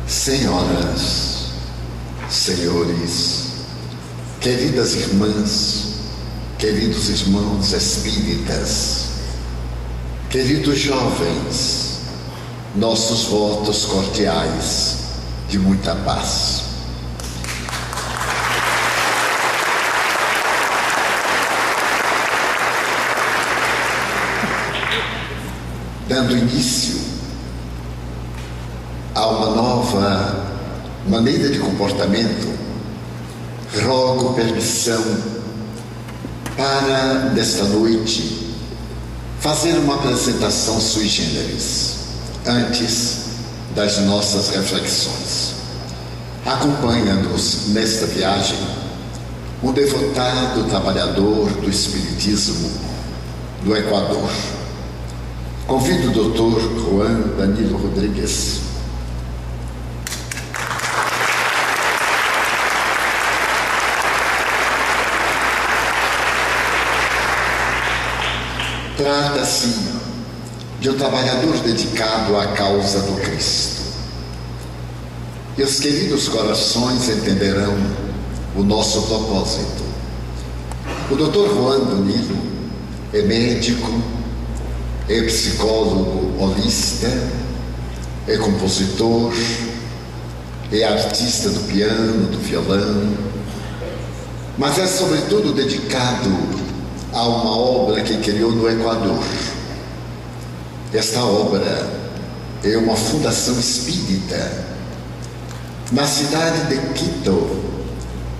Senhoras, senhores, queridas irmãs, queridos irmãos espíritas, queridos jovens, nossos votos cordiais de muita paz. Dando início a uma nova maneira de comportamento, rogo permissão para, nesta noite, fazer uma apresentação sui generis, antes das nossas reflexões. Acompanha-nos nesta viagem um devotado trabalhador do Espiritismo do Equador. Convido o Dr. Juan Danilo Rodrigues. Trata-se de um trabalhador dedicado à causa do Cristo. E os queridos corações entenderão o nosso propósito. O Dr. Juan Danilo é médico, é psicólogo holista, é compositor, é artista do piano, do violão, mas é sobretudo dedicado a uma obra que criou no Equador. Esta obra é uma fundação espírita na cidade de Quito.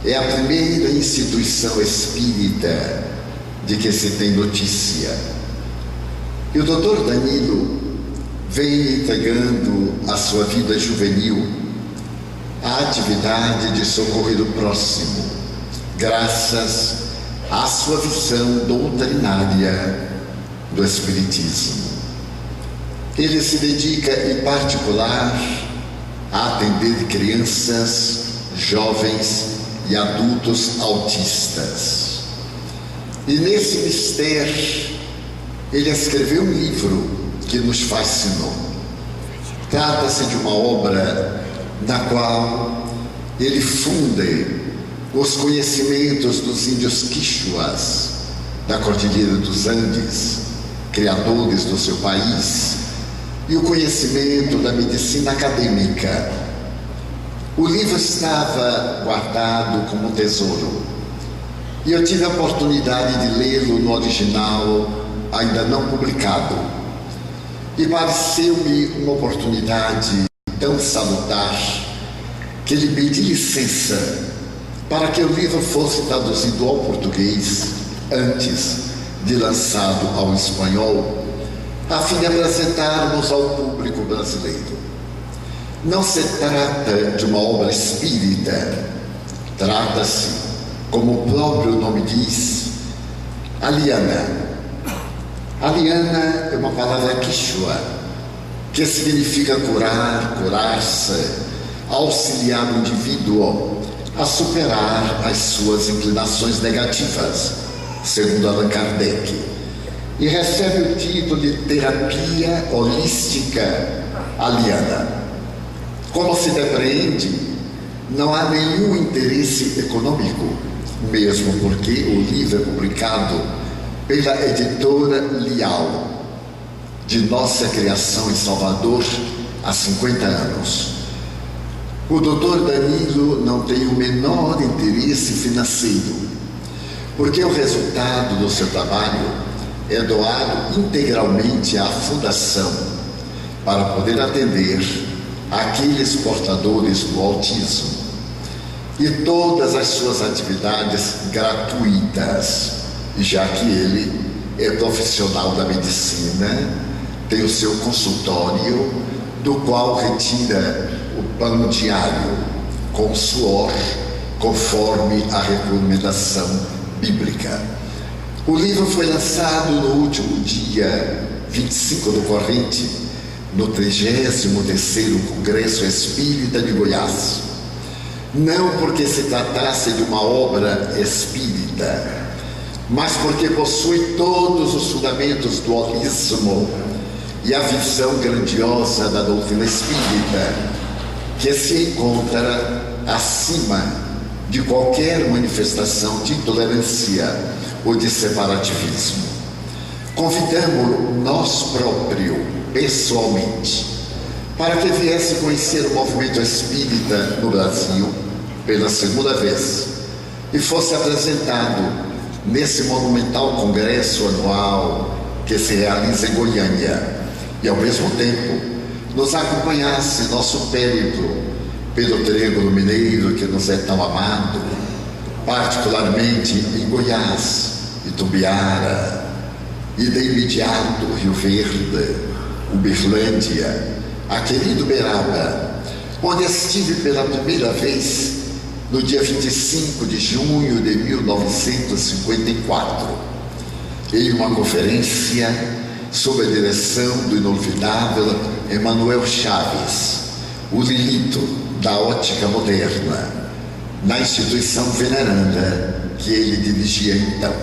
É a primeira instituição espírita de que se tem notícia. E o Dr. Danilo vem entregando a sua vida juvenil à atividade de socorrer o próximo, graças à sua visão doutrinária do Espiritismo. Ele se dedica, em particular, a atender crianças, jovens e adultos autistas. E nesse mistério, ele escreveu um livro que nos fascinou. Trata-se de uma obra na qual ele funde os conhecimentos dos índios quichuas da Cordilheira dos Andes, criadores do seu país, e o conhecimento da medicina acadêmica. O livro estava guardado como um tesouro, e eu tive a oportunidade de lê-lo no original, ainda não publicado, e pareceu-me uma oportunidade tão salutar que lhe pedi licença para que o livro fosse traduzido ao português antes de lançado ao espanhol, a fim de apresentarmos ao público brasileiro. Não se trata de uma obra espírita, trata-se, como o próprio nome diz, aliana. Aliana é uma palavra quichua, que significa curar, curar-se, auxiliar o indivíduo a superar as suas inclinações negativas, segundo Allan Kardec, e recebe o título de terapia holística aliana. Como se depreende, não há nenhum interesse econômico, mesmo porque o livro é publicado pela editora Lial, de nossa criação em Salvador há 50 anos. O Dr. Danilo não tem o menor interesse financeiro, porque o resultado do seu trabalho é doado integralmente à Fundação para poder atender aqueles portadores do autismo, e todas as suas atividades gratuitas, já que ele é profissional da medicina, tem o seu consultório, do qual retira o pão diário com suor, conforme a recomendação bíblica. O livro foi lançado no último dia 25 do corrente, no 33º Congresso Espírita de Goiás. Não porque se tratasse de uma obra espírita, mas porque possui todos os fundamentos do holismo e a visão grandiosa da doutrina espírita, que se encontra acima de qualquer manifestação de intolerância ou de separativismo. Convidamos-lo nós próprios, pessoalmente, para que viesse conhecer o movimento espírita no Brasil pela segunda vez e fosse apresentado nesse monumental congresso anual que se realiza em Goiânia e, ao mesmo tempo, nos acompanhasse nosso périplo pelo Triângulo Mineiro, que nos é tão amado, particularmente em Goiás, Itumbiara e de imediato Rio Verde, Uberlândia, a querido Uberaba, onde estive pela primeira vez no dia 25 de junho de 1954, em uma conferência sob a direção do inolvidável Emanuel Chaves, o Lilito da ótica moderna, na instituição veneranda que ele dirigia então.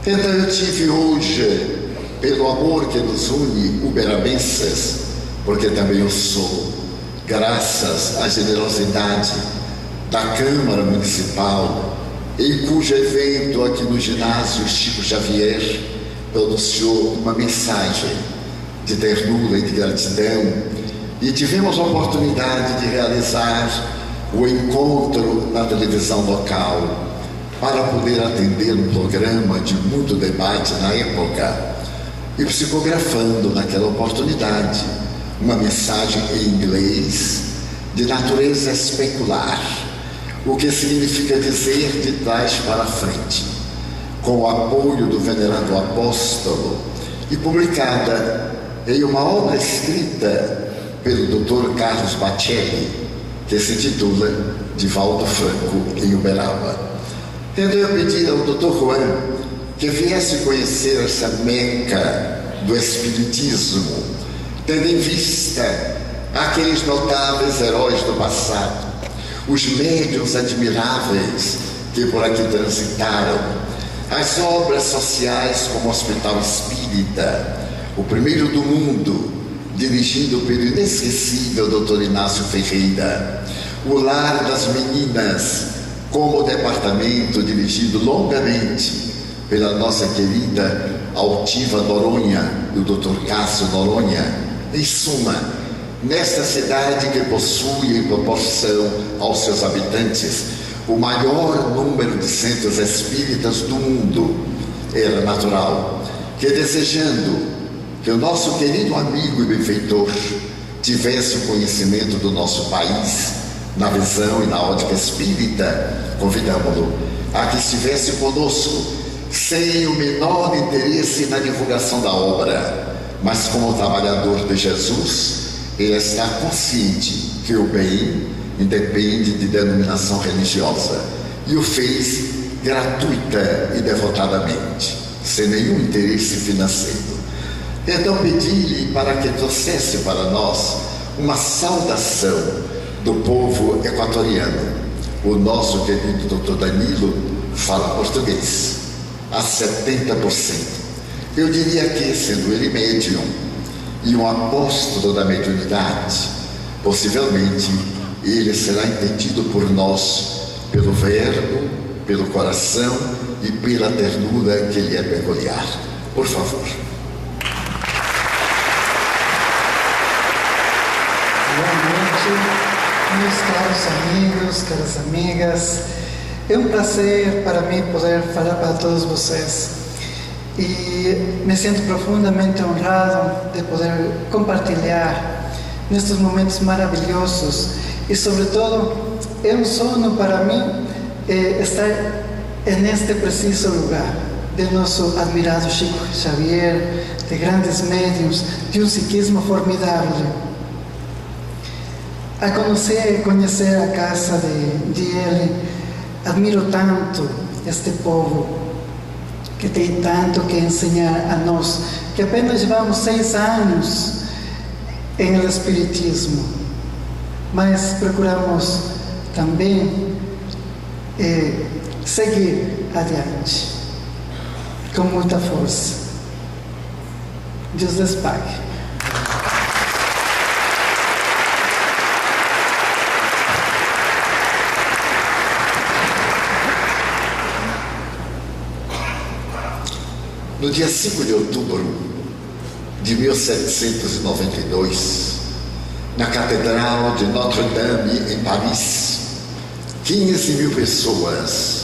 Então eu tive hoje, pelo amor que nos une uberabenses, porque também eu sou, graças à generosidade da Câmara Municipal, em cujo evento aqui no ginásio Chico Xavier pronunciou uma mensagem de ternura e de gratidão, e tivemos a oportunidade de realizar o encontro na televisão local para poder atender um programa de muito debate na época, e psicografando naquela oportunidade uma mensagem em inglês de natureza especular, o que significa dizer de trás para frente, com o apoio do venerando apóstolo e publicada em uma obra escrita pelo Dr. Carlos Bacelli, que se intitula Divaldo Franco em Uberaba. Tendo eu pedido ao Dr. Juan que viesse conhecer essa meca do Espiritismo, tendo em vista aqueles notáveis heróis do passado, os médiuns admiráveis que por aqui transitaram, as obras sociais como o Hospital Espírita, o primeiro do mundo, dirigido pelo inesquecível Dr. Inácio Ferreira, o Lar das Meninas, como o departamento dirigido longamente pela nossa querida altiva Noronha, e o Dr. Cássio Noronha. Em suma, nesta cidade que possui em proporção aos seus habitantes o maior número de centros espíritas do mundo, era natural que, desejando que o nosso querido amigo e benfeitor tivesse o conhecimento do nosso país na visão e na ótica espírita, convidamos-lo a que estivesse conosco sem o menor interesse na divulgação da obra, mas como trabalhador de Jesus, ele está consciente que o bem independe de denominação religiosa, e o fez gratuita e devotadamente, sem nenhum interesse financeiro. Então pedi-lhe para que trouxesse para nós uma saudação do povo equatoriano. O nosso querido Dr. Danilo fala português a 70%. Eu diria que, sendo ele médium e um apóstolo da mediunidade, possivelmente ele será entendido por nós pelo verbo, pelo coração e pela ternura que lhe é peculiar. Por favor. Boa noite, meus caros amigos, caras amigas. É um prazer para mim poder falar para todos vocês. E me sinto profundamente honrado de poder compartilhar nestes momentos maravilhosos. E, sobretudo, é um sonho para mim estar neste preciso lugar de nosso admirado Chico Xavier, de grandes médiuns, de um psiquismo formidável. A conhecer a casa de ele, admiro tanto este povo que tem tanto que ensinar a nós, que apenas llevamos 6 anos em el Espiritismo, mas procuramos também seguir adiante com muita força. Deus les pague. No dia 5 de outubro de 1792, na Catedral de Notre-Dame, em Paris, 15 mil pessoas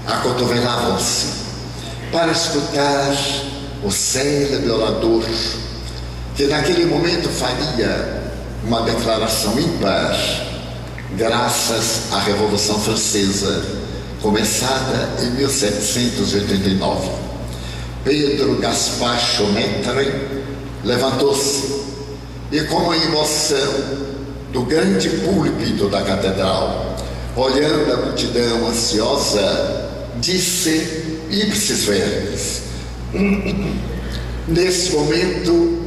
acotovelavam-se para escutar o célebre orador que naquele momento faria uma declaração ímpar, graças à Revolução Francesa, começada em 1789. Pedro Gaspar Chaumette levantou-se e, com a emoção do grande púlpito da catedral, olhando a multidão ansiosa, disse ipsis verbis: nesse momento,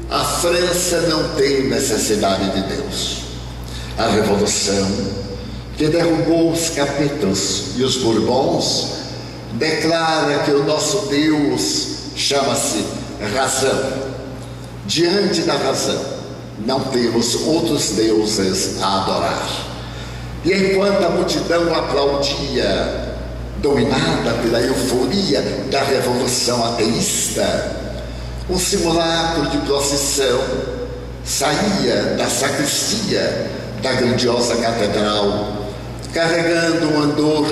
a França não tem necessidade de Deus. A Revolução, que derrubou os capetos e os bourbons, declara que o nosso Deus chama-se razão. Diante da razão, não temos outros deuses a adorar. E enquanto a multidão aplaudia, dominada pela euforia da revolução ateísta, um simulacro de procissão saía da sacristia da grandiosa catedral, carregando um andor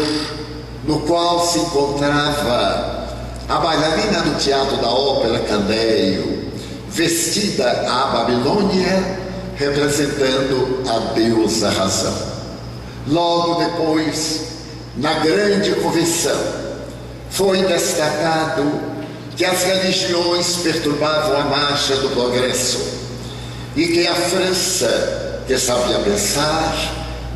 no qual se encontrava a bailarina do Teatro da Ópera Candeio, vestida à Babilônia, representando a deusa razão. Logo depois, na grande convenção, foi destacado que as religiões perturbavam a marcha do progresso e que a França, que sabia pensar,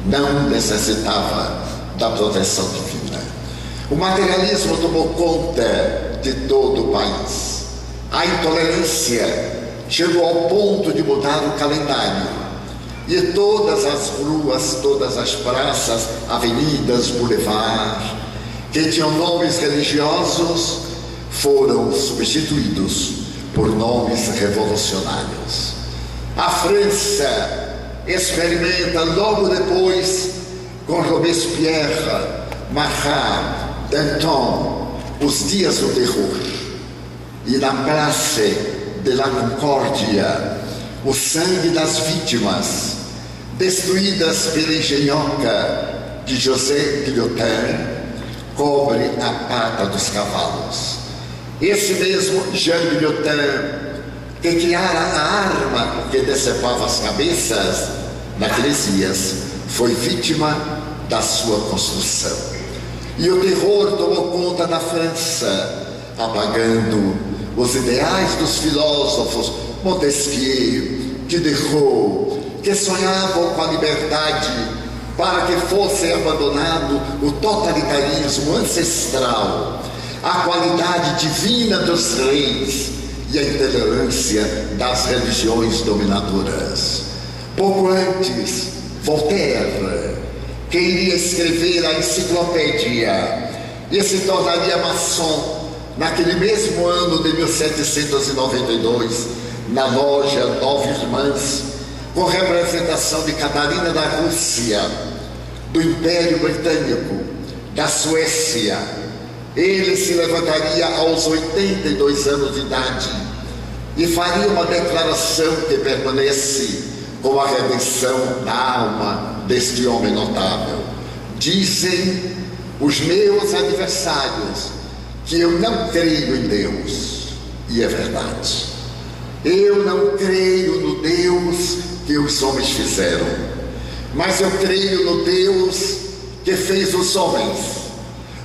não necessitava da proteção divina. O materialismo tomou conta de todo o país. A intolerância chegou ao ponto de mudar o calendário e todas as ruas, todas as praças, avenidas, boulevard, que tinham nomes religiosos, foram substituídos por nomes revolucionários. A França experimenta logo depois, com Robespierre, Marat, Danton, os dias do terror. E na Place de la Concórdia, o sangue das vítimas, destruídas pela engenhoca de José Guillotin, cobre a pata dos cavalos. Esse mesmo Jean Guillotin, que criara a arma que decepava as cabeças, naqueles dias foi vítima da sua construção. E o terror tomou conta da França, apagando os ideais dos filósofos Montesquieu, Diderot, que sonhavam com a liberdade para que fosse abandonado o totalitarismo ancestral, a qualidade divina dos reis e a intolerância das religiões dominadoras. Pouco antes, Voltaire, que iria escrever a enciclopédia e se tornaria maçom naquele mesmo ano de 1792, na loja Nove Irmãs, com representação de Catarina da Rússia, do Império Britânico, da Suécia. Ele se levantaria aos 82 anos de idade e faria uma declaração que permanece como a redenção da alma deste homem notável. Dizem os meus adversários que eu não creio em Deus, e é verdade. Eu não creio no Deus que os homens fizeram, mas eu creio no Deus que fez os homens,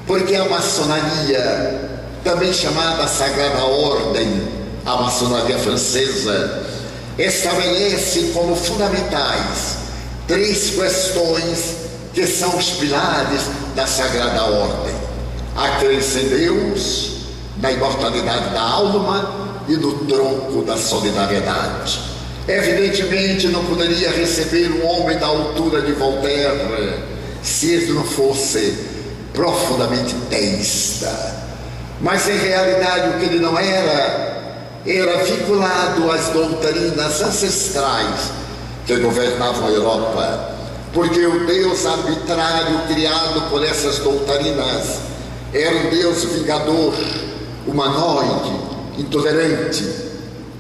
porque a maçonaria, também chamada Sagrada Ordem, a maçonaria francesa, estabelece como fundamentais 3 questões que são os pilares da Sagrada Ordem: a crença em Deus, na imortalidade da alma e no tronco da solidariedade. Evidentemente não poderia receber um homem da altura de Voltaire se ele não fosse profundamente teísta. Mas em realidade o que ele não era vinculado às doutrinas ancestrais que governavam a Europa, porque o Deus arbitrário criado por essas doutrinas era um Deus vingador, humanoide, intolerante,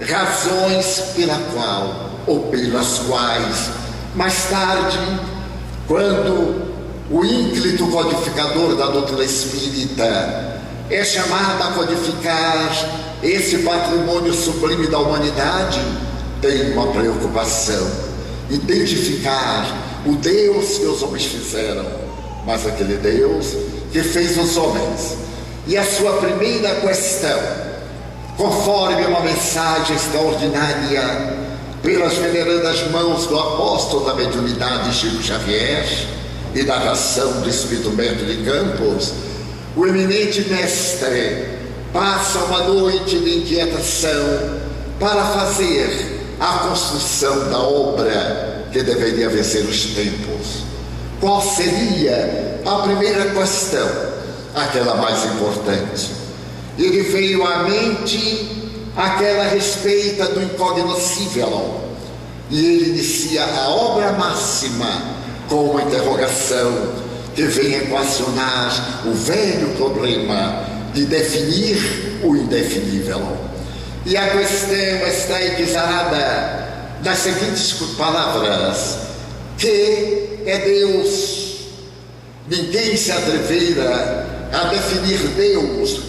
razões pela qual ou pelas quais, mais tarde, quando o ínclito codificador da doutrina espírita é chamado a codificar esse patrimônio sublime da humanidade, tem uma preocupação: identificar o Deus que os homens fizeram, mas aquele Deus que fez os homens. E a sua primeira questão, conforme uma mensagem extraordinária pelas venerandas mãos do apóstolo da mediunidade Chico Xavier e da ração do Espírito Humberto de Campos, o eminente mestre passa uma noite de inquietação para fazer a construção da obra que deveria vencer os tempos. Qual seria a primeira questão, aquela mais importante? Ele veio à mente aquela respeita do incognoscível, e ele inicia a obra máxima com uma interrogação que vem equacionar o velho problema de definir o indefinível. E a questão está equizarada nas seguintes palavras: que é Deus? Ninguém se atrevera a definir Deus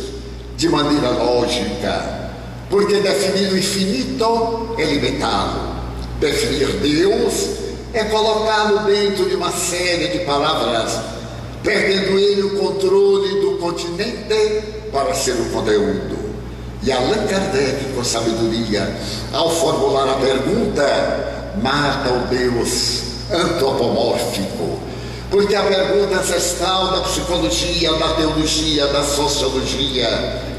de maneira lógica, porque definir o infinito é limitá-lo. Definir Deus é colocá-lo dentro de uma série de palavras, perdendo ele o controle do continente para ser o conteúdo. E Allan Kardec, com sabedoria, ao formular a pergunta, mata o Deus antropomórfico, porque a pergunta ancestral da psicologia, da teologia, da sociologia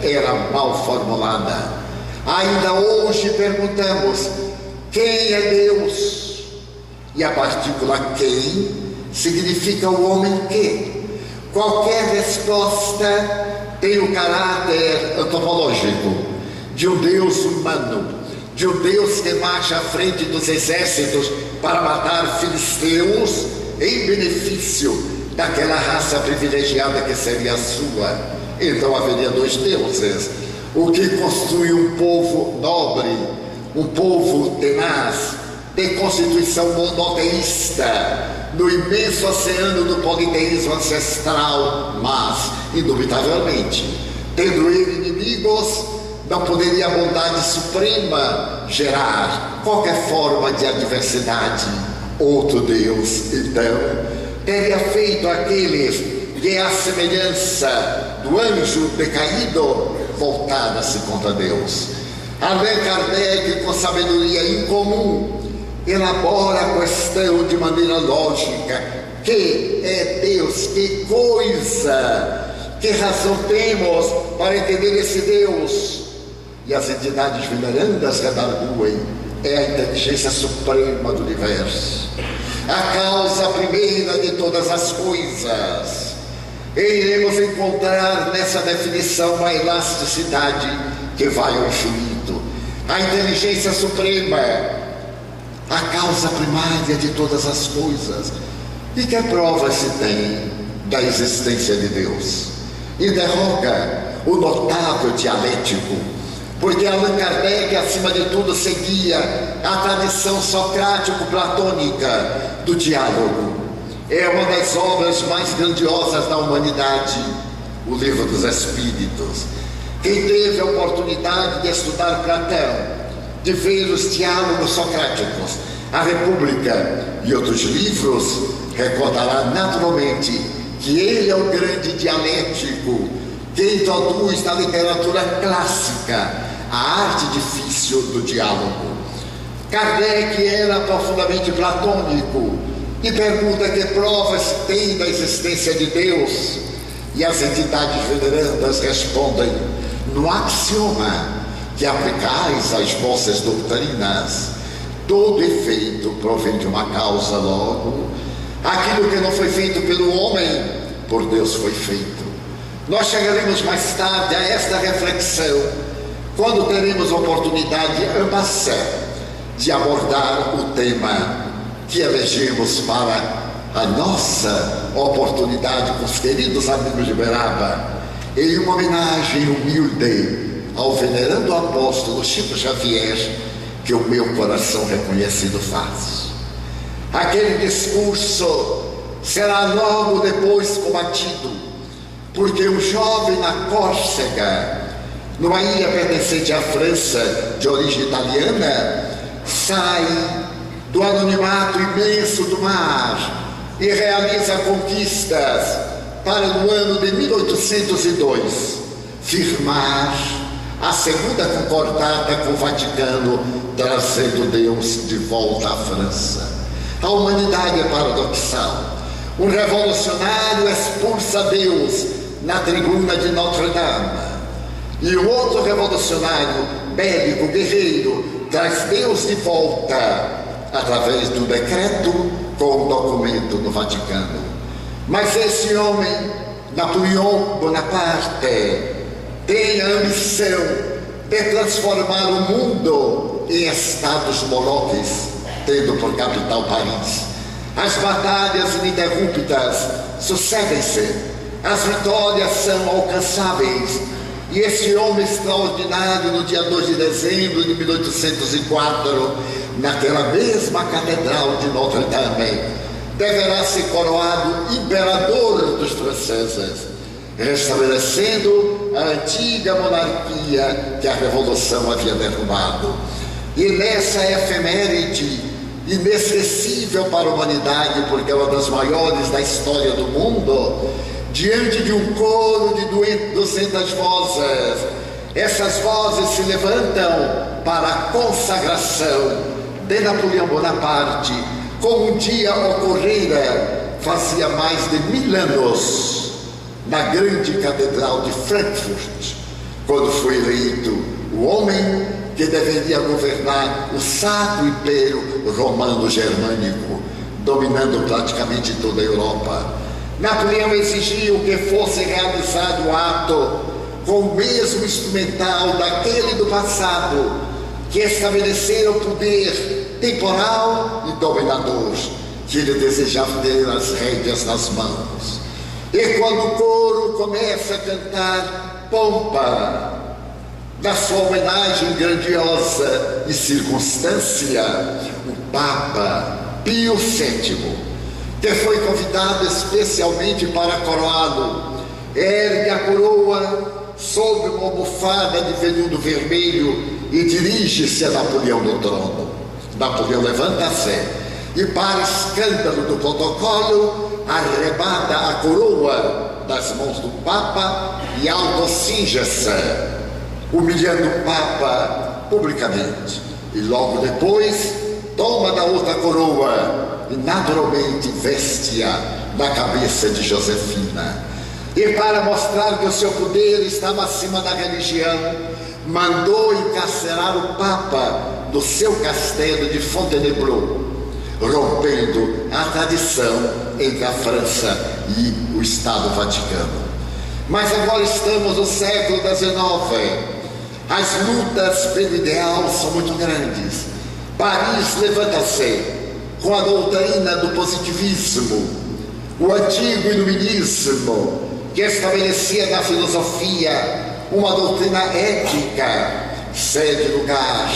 era mal formulada. Ainda hoje perguntamos: quem é Deus? E a partícula quem significa o homem que. Qualquer resposta tem o caráter antropológico de um Deus humano, de um Deus que marcha à frente dos exércitos para matar filisteus em benefício daquela raça privilegiada que seria a sua. Então haveria dois deuses: o que construi um povo nobre, um povo tenaz, de constituição monoteísta, no imenso oceano do politeísmo ancestral, mas, indubitavelmente, tendo ele inimigos, não poderia a bondade suprema gerar qualquer forma de adversidade. Outro Deus, então, teria feito aqueles que é a semelhança do anjo decaído voltada-se contra Deus. Allan Kardec, com sabedoria incomum, elabora a questão de maneira lógica: que é Deus? Que coisa? Que razão temos para entender esse Deus? E as entidades venerandas redarguem: é a inteligência suprema do universo, a causa primeira de todas as coisas. E iremos encontrar nessa definição uma elasticidade que vai ao infinito. A inteligência suprema, a causa primária de todas as coisas. E que prova se tem da existência de Deus? Interroga o notável dialético, porque Allan Kardec, acima de tudo, seguia a tradição socrático-platônica do diálogo. É uma das obras mais grandiosas da humanidade, o Livro dos Espíritos. Quem teve a oportunidade de estudar Platão, de ver os diálogos socráticos, a República e outros livros, recordará naturalmente que ele é o grande dialético que introduz na literatura clássica a arte difícil do diálogo. Kardec era profundamente platônico e pergunta: que provas se tem da existência de Deus? E as entidades venerandas respondem: no axioma que aplicais às vossas doutrinas, todo efeito provém de uma causa, logo aquilo que não foi feito pelo homem, por Deus foi feito. Nós chegaremos mais tarde a esta reflexão, quando teremos oportunidade ambassador de abordar o tema que elegemos para a nossa oportunidade com os queridos amigos de Uberaba, em uma homenagem humilde ao venerando apóstolo Chico Xavier que o meu coração reconhecido faz. Aquele discurso será logo depois combatido, porque um jovem na Córcega, numa ilha pertencente à França, de origem italiana, sai do anonimato imenso do mar e realiza conquistas para, no ano de 1802, firmar a segunda concordata com o Vaticano, trazendo Deus de volta à França. A humanidade é paradoxal. Um revolucionário expulsa Deus na tribuna de Notre-Dame, e um outro revolucionário bélico, guerreiro, traz Deus de volta através do decreto com o documento no Vaticano. Mas esse homem, Napoleão Bonaparte, tem a ambição de transformar o mundo em estados moloques, tendo por capital Paris. As batalhas ininterruptas sucedem-se, as vitórias são alcançáveis, e esse homem extraordinário, no dia 2 de dezembro de 1804, naquela mesma catedral de Notre-Dame, deverá ser coroado imperador dos franceses, restabelecendo a antiga monarquia que a Revolução havia derrubado. E nessa efeméride inesquecível para a humanidade, porque é uma das maiores da história do mundo, diante de um coro de 200 vozes, essas vozes se levantam para a consagração de Napoleão Bonaparte, como um dia ocorrera fazia mais de 1000 anos, na grande catedral de Frankfurt, quando foi eleito o homem que deveria governar o Sacro Império Romano-Germânico, dominando praticamente toda a Europa. Napoleão exigiu que fosse realizado o ato com o mesmo instrumental daquele do passado, que estabelecera o poder temporal e dominador, que ele desejava ter as rédeas nas mãos. E quando o coro começa a cantar pompa da sua homenagem grandiosa e circunstância, o Papa Pio VII, que foi convidado especialmente para coroá-lo, ergue a coroa sobre uma almofada de veludo vermelho e dirige-se a Napoleão no trono. Napoleão levanta-se e, para escândalo do protocolo, arrebata a coroa das mãos do Papa e autocinge-se, humilhando o Papa publicamente. E logo depois toma da outra coroa e naturalmente veste-a na cabeça de Josefina. E para mostrar que o seu poder estava acima da religião, mandou encarcerar o Papa no seu castelo de Fontainebleau, rompendo a tradição entre a França e o Estado Vaticano. Mas agora estamos no século XIX. As lutas pelo ideal são muito grandes. Paris levanta-se com a doutrina do positivismo, o antigo iluminismo, que estabelecia na filosofia uma doutrina ética, cede lugar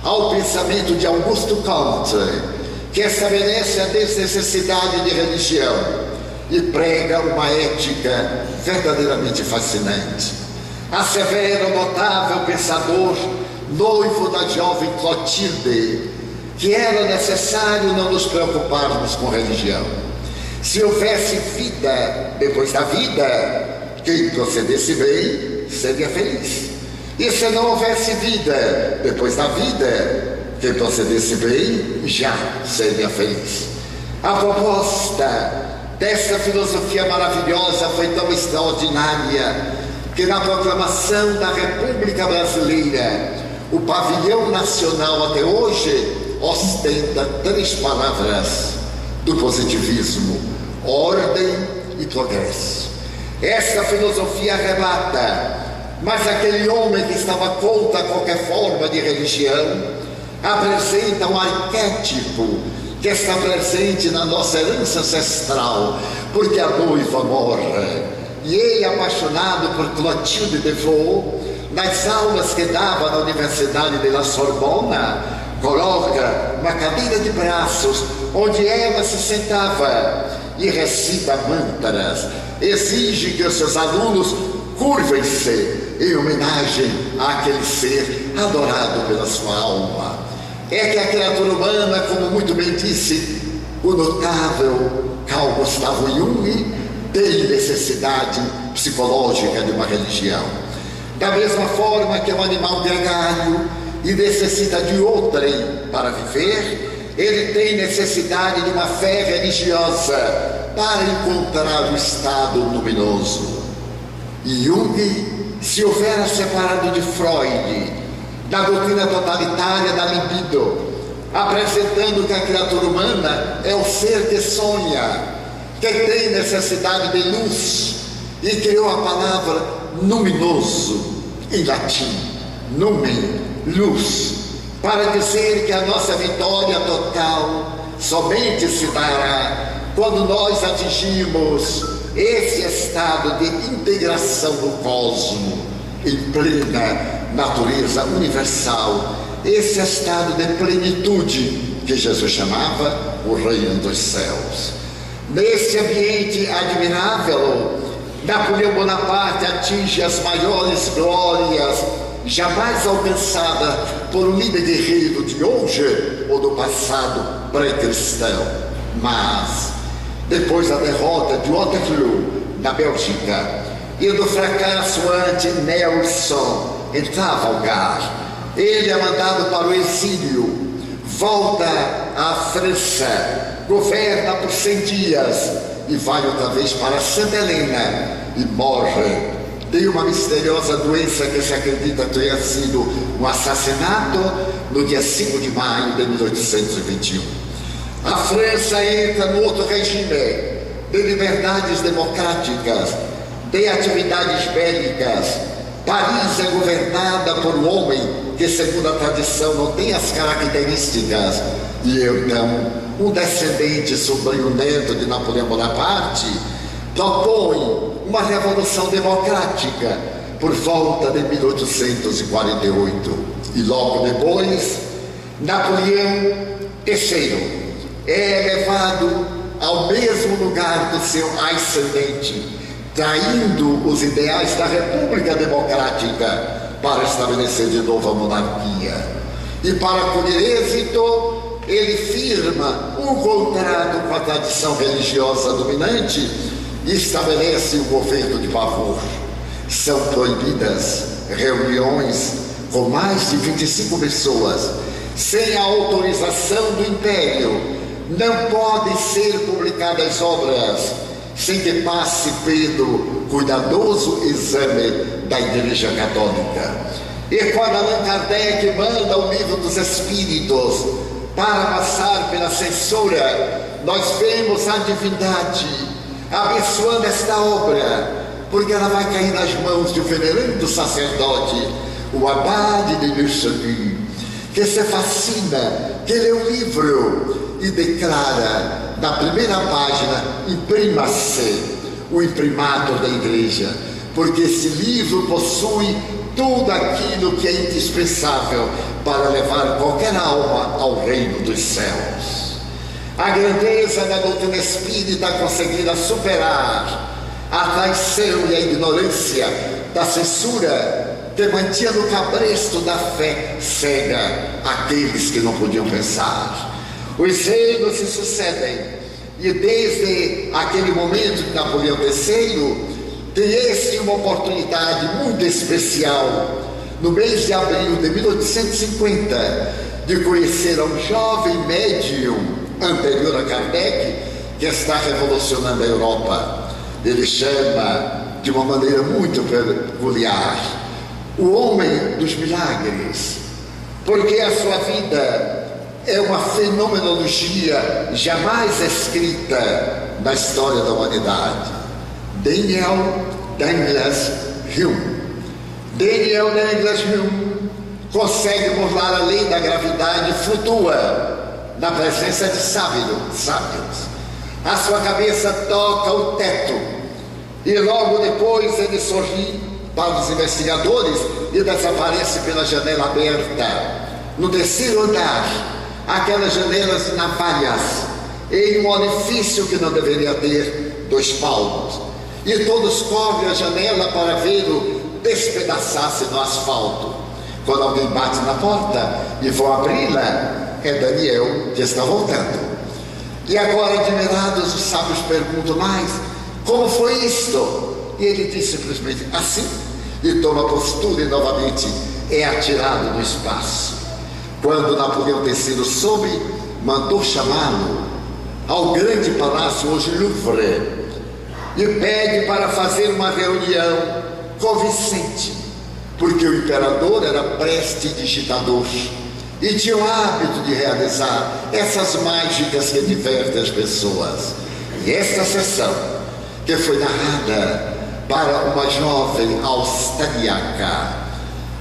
ao pensamento de Augusto Comte, que estabelece a desnecessidade de religião e prega uma ética verdadeiramente fascinante. Assevera o notável pensador, noivo da jovem Clotilde, que era necessário não nos preocuparmos com religião. Se houvesse vida depois da vida, quem procedesse bem seria feliz. E se não houvesse vida depois da vida, quem procedesse bem já seria feliz. A proposta desta filosofia maravilhosa foi tão extraordinária que na proclamação da República Brasileira, o pavilhão nacional até hoje ostenta 3 palavras do positivismo: ordem e progresso. Esta filosofia arrebata, mas aquele homem que estava contra qualquer forma de religião apresenta um arquétipo que está presente na nossa herança ancestral, porque a noiva morre e ele, apaixonado por Clotilde de Vaux, nas aulas que dava na Universidade de La Sorbona, coloca uma cadeira de braços onde ela se sentava e recita mantras, exige que os seus alunos curvem-se em homenagem àquele ser adorado pela sua alma. É que a criatura humana, como muito bem disse o notável Carl Gustav Jung, tem necessidade psicológica de uma religião. Da mesma forma que é um animal gregário e necessita de outrem para viver, ele tem necessidade de uma fé religiosa para encontrar o estado luminoso. E Jung se houvera separado de Freud, da doutrina totalitária da libido, apresentando que a criatura humana é o ser que sonha, que tem necessidade de luz, e criou a palavra luminoso, em latim, numen, luz, para dizer que a nossa vitória total somente se dará quando nós atingimos esse estado de integração do cosmos em plena natureza universal, esse estado de plenitude que Jesus chamava o reino dos céus. Nesse ambiente admirável, Napoleão Bonaparte atinge as maiores glórias jamais alcançadas por um líder guerreiro de hoje ou do passado pré-cristão. Mas, depois da derrota de Waterloo, na Bélgica, e do fracasso ante Nelson em Trafalgar, ele é mandado para o exílio, volta à França, governa por 100 dias e vai outra vez para Santa Helena e morre. Tem uma misteriosa doença que se acredita ter sido um assassinato no dia 5 de maio de 1821. A França entra no outro regime de liberdades democráticas, de atividades bélicas. Paris é governada por um homem que, segundo a tradição, não tem as características. E então, um descendente, sobrinho neto de Napoleão Bonaparte, propõe uma revolução democrática por volta de 1848. E logo depois, Napoleão III é levado ao mesmo lugar do seu ascendente, traindo os ideais da República Democrática para estabelecer de novo a monarquia. E para colher êxito, ele firma um contrato com a tradição religiosa dominante e estabelece o governo de pavor. São proibidas reuniões com mais de 25 pessoas, sem a autorização do Império. Não podem ser publicadas obras sem que passe pelo cuidadoso exame da Igreja Católica. E quando Allan Kardec manda o Livro dos Espíritos para passar pela censura, nós vemos a divindade abençoando esta obra, porque ela vai cair nas mãos de um venerando sacerdote, o Abade de Luxemburgo, que se fascina, que lê o livro e declara na primeira página: imprima-se o imprimato da Igreja, porque esse livro possui tudo aquilo que é indispensável para levar qualquer alma ao reino dos céus. A grandeza da doutrina espírita conseguirá superar a traição e a ignorância da censura que mantinha no cabresto da fé cega aqueles que não podiam pensar. Os reinos se sucedem, e desde aquele momento de Napoleão III, tem esse uma oportunidade muito especial, no mês de abril de 1850, de conhecer um jovem médium anterior a Kardec, que está revolucionando a Europa. Ele chama de uma maneira muito peculiar o homem dos milagres, porque a sua vida é uma fenomenologia jamais escrita na história da humanidade. Daniel Douglas Hume. Daniel Douglas Hume consegue burlar a lei da gravidade e flutua na presença de sábios. A sua cabeça toca o teto e logo depois ele sorri para os investigadores e desaparece pela janela aberta. No terceiro andar, aquelas janelas de navalhas, em um orifício que não deveria ter 2 palmos. E todos cobrem a janela para vê-lo despedaçar-se no asfalto. Quando alguém bate na porta e vão abri-la, é Daniel que está voltando. E agora, admirados, os sábios perguntam: mas como foi isto? E ele diz simplesmente: assim. E toma postura e novamente é atirado no espaço. Quando Napoleão III soube, mandou chamá-lo ao grande palácio, hoje Louvre, e pede para fazer uma reunião convincente, porque o imperador era prestidigitador e tinha o hábito de realizar essas mágicas que divertem as pessoas. E esta sessão, que foi narrada para uma jovem austríaca,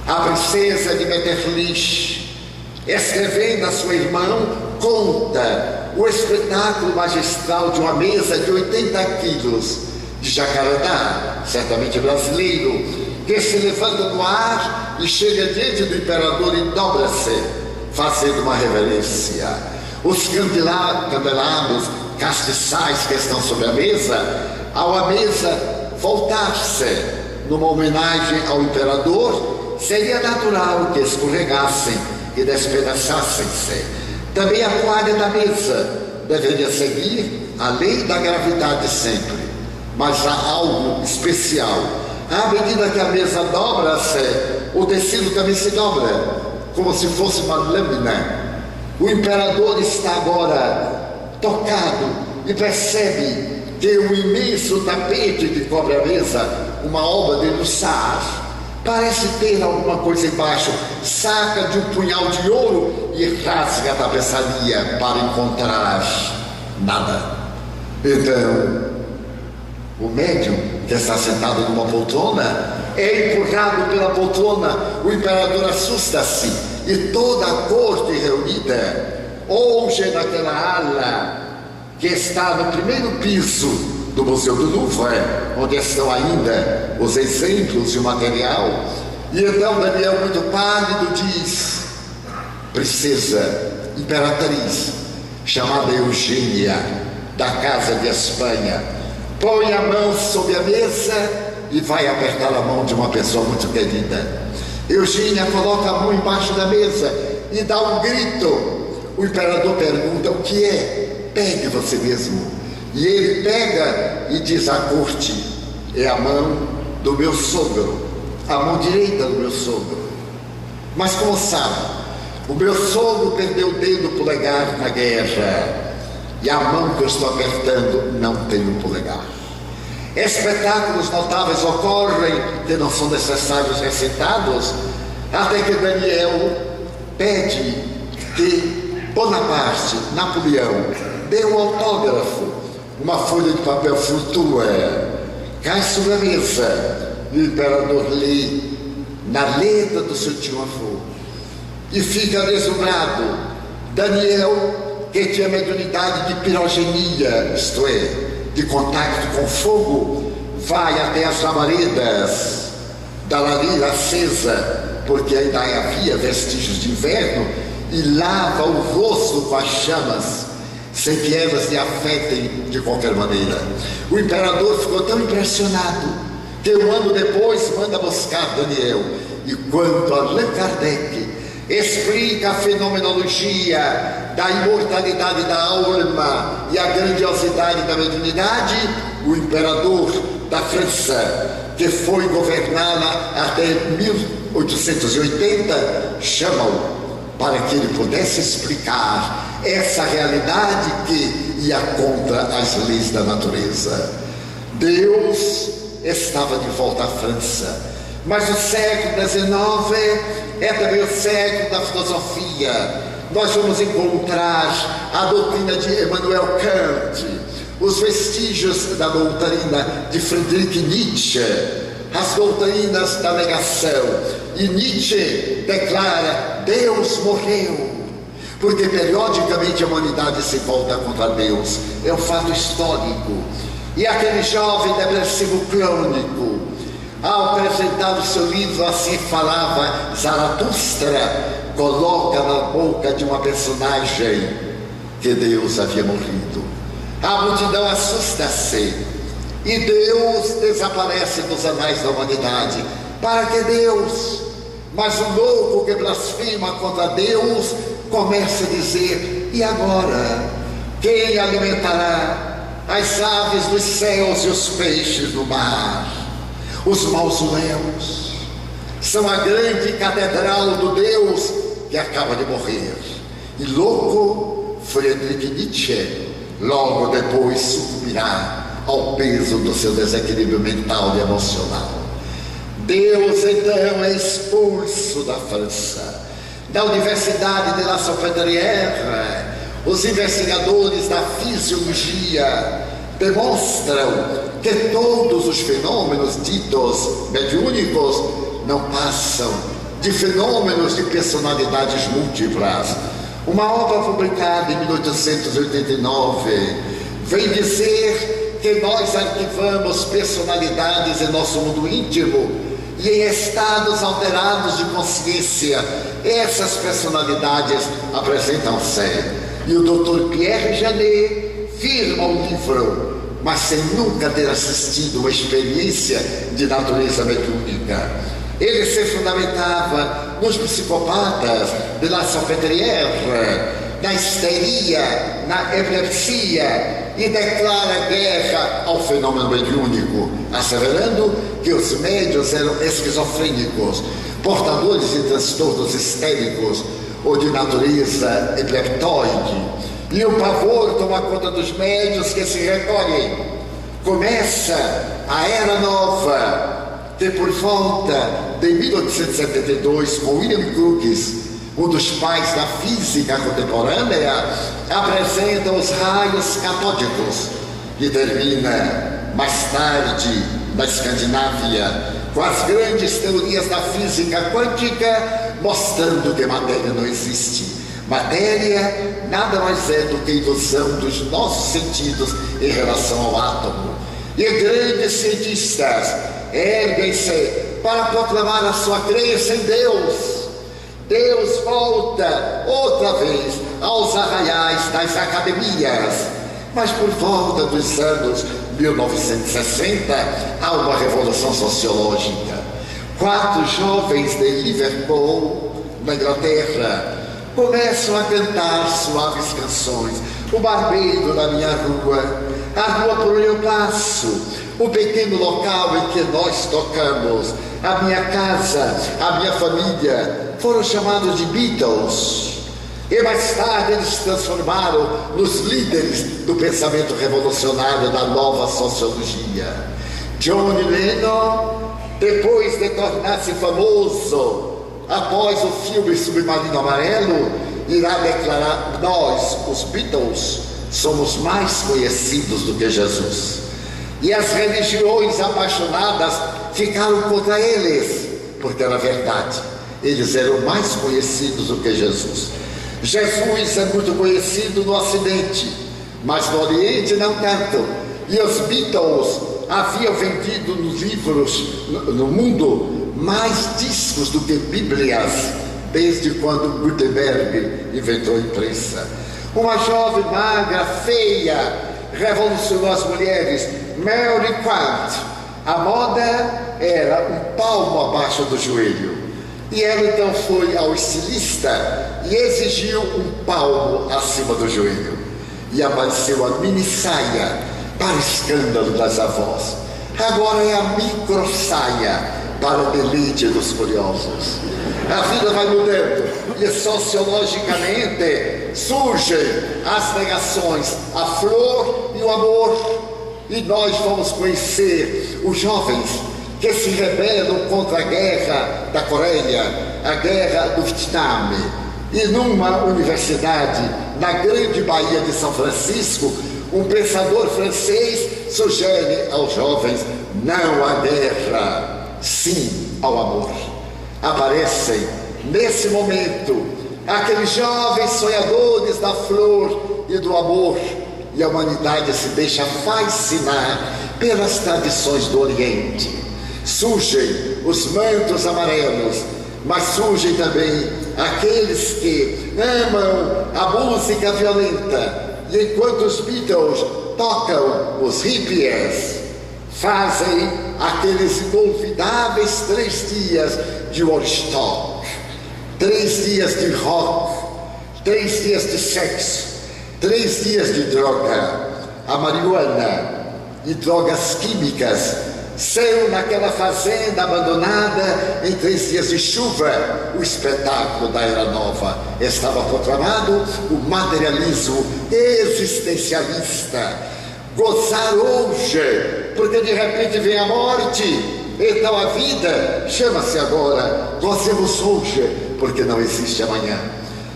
a princesa de Metternich, escrevendo a sua irmã, conta o espetáculo magistral de uma mesa de 80 quilos de jacarandá, certamente brasileiro, que se levanta no ar e chega diante do imperador e dobra-se, fazendo uma reverência. Os candelabros castiçais que estão sobre a mesa, ao a mesa voltar-se numa homenagem ao imperador, seria natural que escorregassem e despedaçassem-se. Também a toalha da mesa deveria seguir a lei da gravidade sempre, mas há algo especial. À medida que a mesa dobra-se, o tecido também se dobra, como se fosse uma lâmina. O imperador está agora tocado e percebe que o imenso tapete que cobre a mesa, uma obra de Lussard, parece ter alguma coisa embaixo. Saca de um punhal de ouro e rasga a tapeçaria para encontrar nada. Então, o médium, que está sentado numa poltrona, é empurrado pela poltrona. O imperador assusta-se e toda a corte reunida hoje naquela ala que está no primeiro piso do Museu do Louvre, onde estão ainda os exemplos e o material. E então Daniel, muito pálido, diz: princesa, imperatriz, chamada Eugênia, da Casa de Espanha, põe a mão sobre a mesa e vai apertar a mão de uma pessoa muito querida. Eugênia coloca a mão embaixo da mesa e dá um grito. O imperador pergunta: o que é? Pegue você mesmo. E ele pega e diz à corte: é a mão do meu sogro, a mão direita do meu sogro. Mas como sabe, o meu sogro perdeu o dedo polegar na guerra, e a mão que eu estou apertando não tem um polegar. Espetáculos notáveis ocorrem que não são necessários recitados, até que Daniel pede que Bonaparte, Napoleão, dê um autógrafo. Uma folha de papel flutua, cai sobre a mesa, e o imperador lê na letra do seu triunfo e fica deslumbrado. Daniel, que tinha mediunidade de pirogenia, isto é, de contato com fogo, vai até as labaredas da lareira acesa, porque ainda havia vestígios de inverno, e lava o rosto com as chamas, sem que elas lhe afetem de qualquer maneira. O imperador ficou tão impressionado que um ano depois manda buscar Daniel. E quando Allan Kardec explica a fenomenologia da imortalidade da alma e a grandiosidade da mediunidade, o imperador da França, que foi governá-la até 1880, chama-o para que ele pudesse explicar essa realidade que ia contra as leis da natureza. Deus estava de volta à França, mas o século XIX é também o século da filosofia. Nós vamos encontrar a doutrina de Emmanuel Kant, os vestígios da doutrina de Friedrich Nietzsche, as doutrinas da negação. E Nietzsche declara: Deus morreu, porque periodicamente a humanidade se volta contra Deus. É um fato histórico. E aquele jovem depressivo crônico, Ao apresentar o seu livro, assim falava Zaratustra, coloca na boca de uma personagem que Deus havia morrido. A multidão assusta-se e Deus desaparece dos anais da humanidade. Para que Deus? Mas o louco que blasfema contra Deus começa a dizer: e agora? Quem alimentará as aves dos céus e os peixes do mar? Os mausoléus são a grande catedral do Deus que acaba de morrer. E louco, Friedrich Nietzsche logo depois sucumbirá ao peso do seu desequilíbrio mental e emocional. Deus então é expulso da França. Da Universidade de La Salpêtrière, os investigadores da fisiologia demonstram que todos os fenômenos ditos mediúnicos não passam de fenômenos de personalidades múltiplas. Uma obra publicada em 1889 vem dizer que nós arquivamos personalidades em nosso mundo íntimo e em estados alterados de consciência. Essas personalidades apresentam-se. E o Dr. Pierre Janet firma o livro, mas sem nunca ter assistido uma experiência de natureza mediúnica. Ele se fundamentava nos psicopatas de La Salpêtrière, na histeria, na epilepsia, e declara guerra ao fenômeno mediúnico, asseverando que os médiuns eram esquizofrênicos, portadores de transtornos histéricos ou de natureza epileptóide. E o pavor toma conta dos médiuns que se recolhem. Começa a Era Nova, que por volta de 1872, com William Crookes, um dos pais da física contemporânea, apresenta os raios catódicos, e termina mais tarde na Escandinávia com as grandes teorias da física quântica, mostrando que matéria não existe. Matéria nada mais é do que ilusão dos nossos sentidos em relação ao átomo. E grandes cientistas erguem-se para proclamar a sua crença em Deus. Deus volta outra vez aos arraiais das academias. Mas por volta dos anos 1960, há uma revolução sociológica. 4 jovens de Liverpool, na Inglaterra, começam a cantar suaves canções. O barbeiro da minha rua, a rua por onde eu passo, o pequeno local em que nós tocamos, a minha casa, a minha família, foram chamados de Beatles. E mais tarde eles se transformaram nos líderes do pensamento revolucionário da nova sociologia. John Lennon, depois de tornar-se famoso após o filme Submarino Amarelo, irá declarar: nós, os Beatles, somos mais conhecidos do que Jesus. E as religiões apaixonadas ficaram contra eles, porque era verdade, eles eram mais conhecidos do que Jesus. Jesus é muito conhecido no Ocidente, mas no Oriente não tanto. E os Beatles haviam vendido nos livros, no mundo, mais discos do que Bíblias, desde quando Gutenberg inventou a imprensa. Uma jovem magra, feia, revolucionou as mulheres, Mary Quant. A moda era um palmo abaixo do joelho. E ela então foi ao estilista e exigiu um palmo acima do joelho. E apareceu a mini saia, para escândalo das avós. Agora é a micro saia, para o deleite dos curiosos. A vida vai mudando e sociologicamente surgem as negações, a flor e o amor. E nós vamos conhecer os jovens que se rebelam contra a guerra da Coreia, a guerra do Vietnã. E numa universidade, na grande Baía de São Francisco, um pensador francês sugere aos jovens: não à guerra, sim ao amor. Aparecem nesse momento aqueles jovens sonhadores da flor e do amor, e a humanidade se deixa fascinar pelas tradições do Oriente. surgem os mantos amarelos, mas surgem também aqueles que amam a música violenta, e enquanto os Beatles tocam, os hippies fazem aqueles inolvidáveis 3 dias de Woodstock, 3 dias de rock, 3 dias de sexo, 3 dias de droga. A marihuana e drogas químicas são naquela fazenda abandonada em 3 dias de chuva. O espetáculo da Era Nova estava proclamado, o materialismo existencialista. Gozar hoje, porque de repente vem a morte, então a vida chama-se agora. Gozemos hoje, porque não existe amanhã.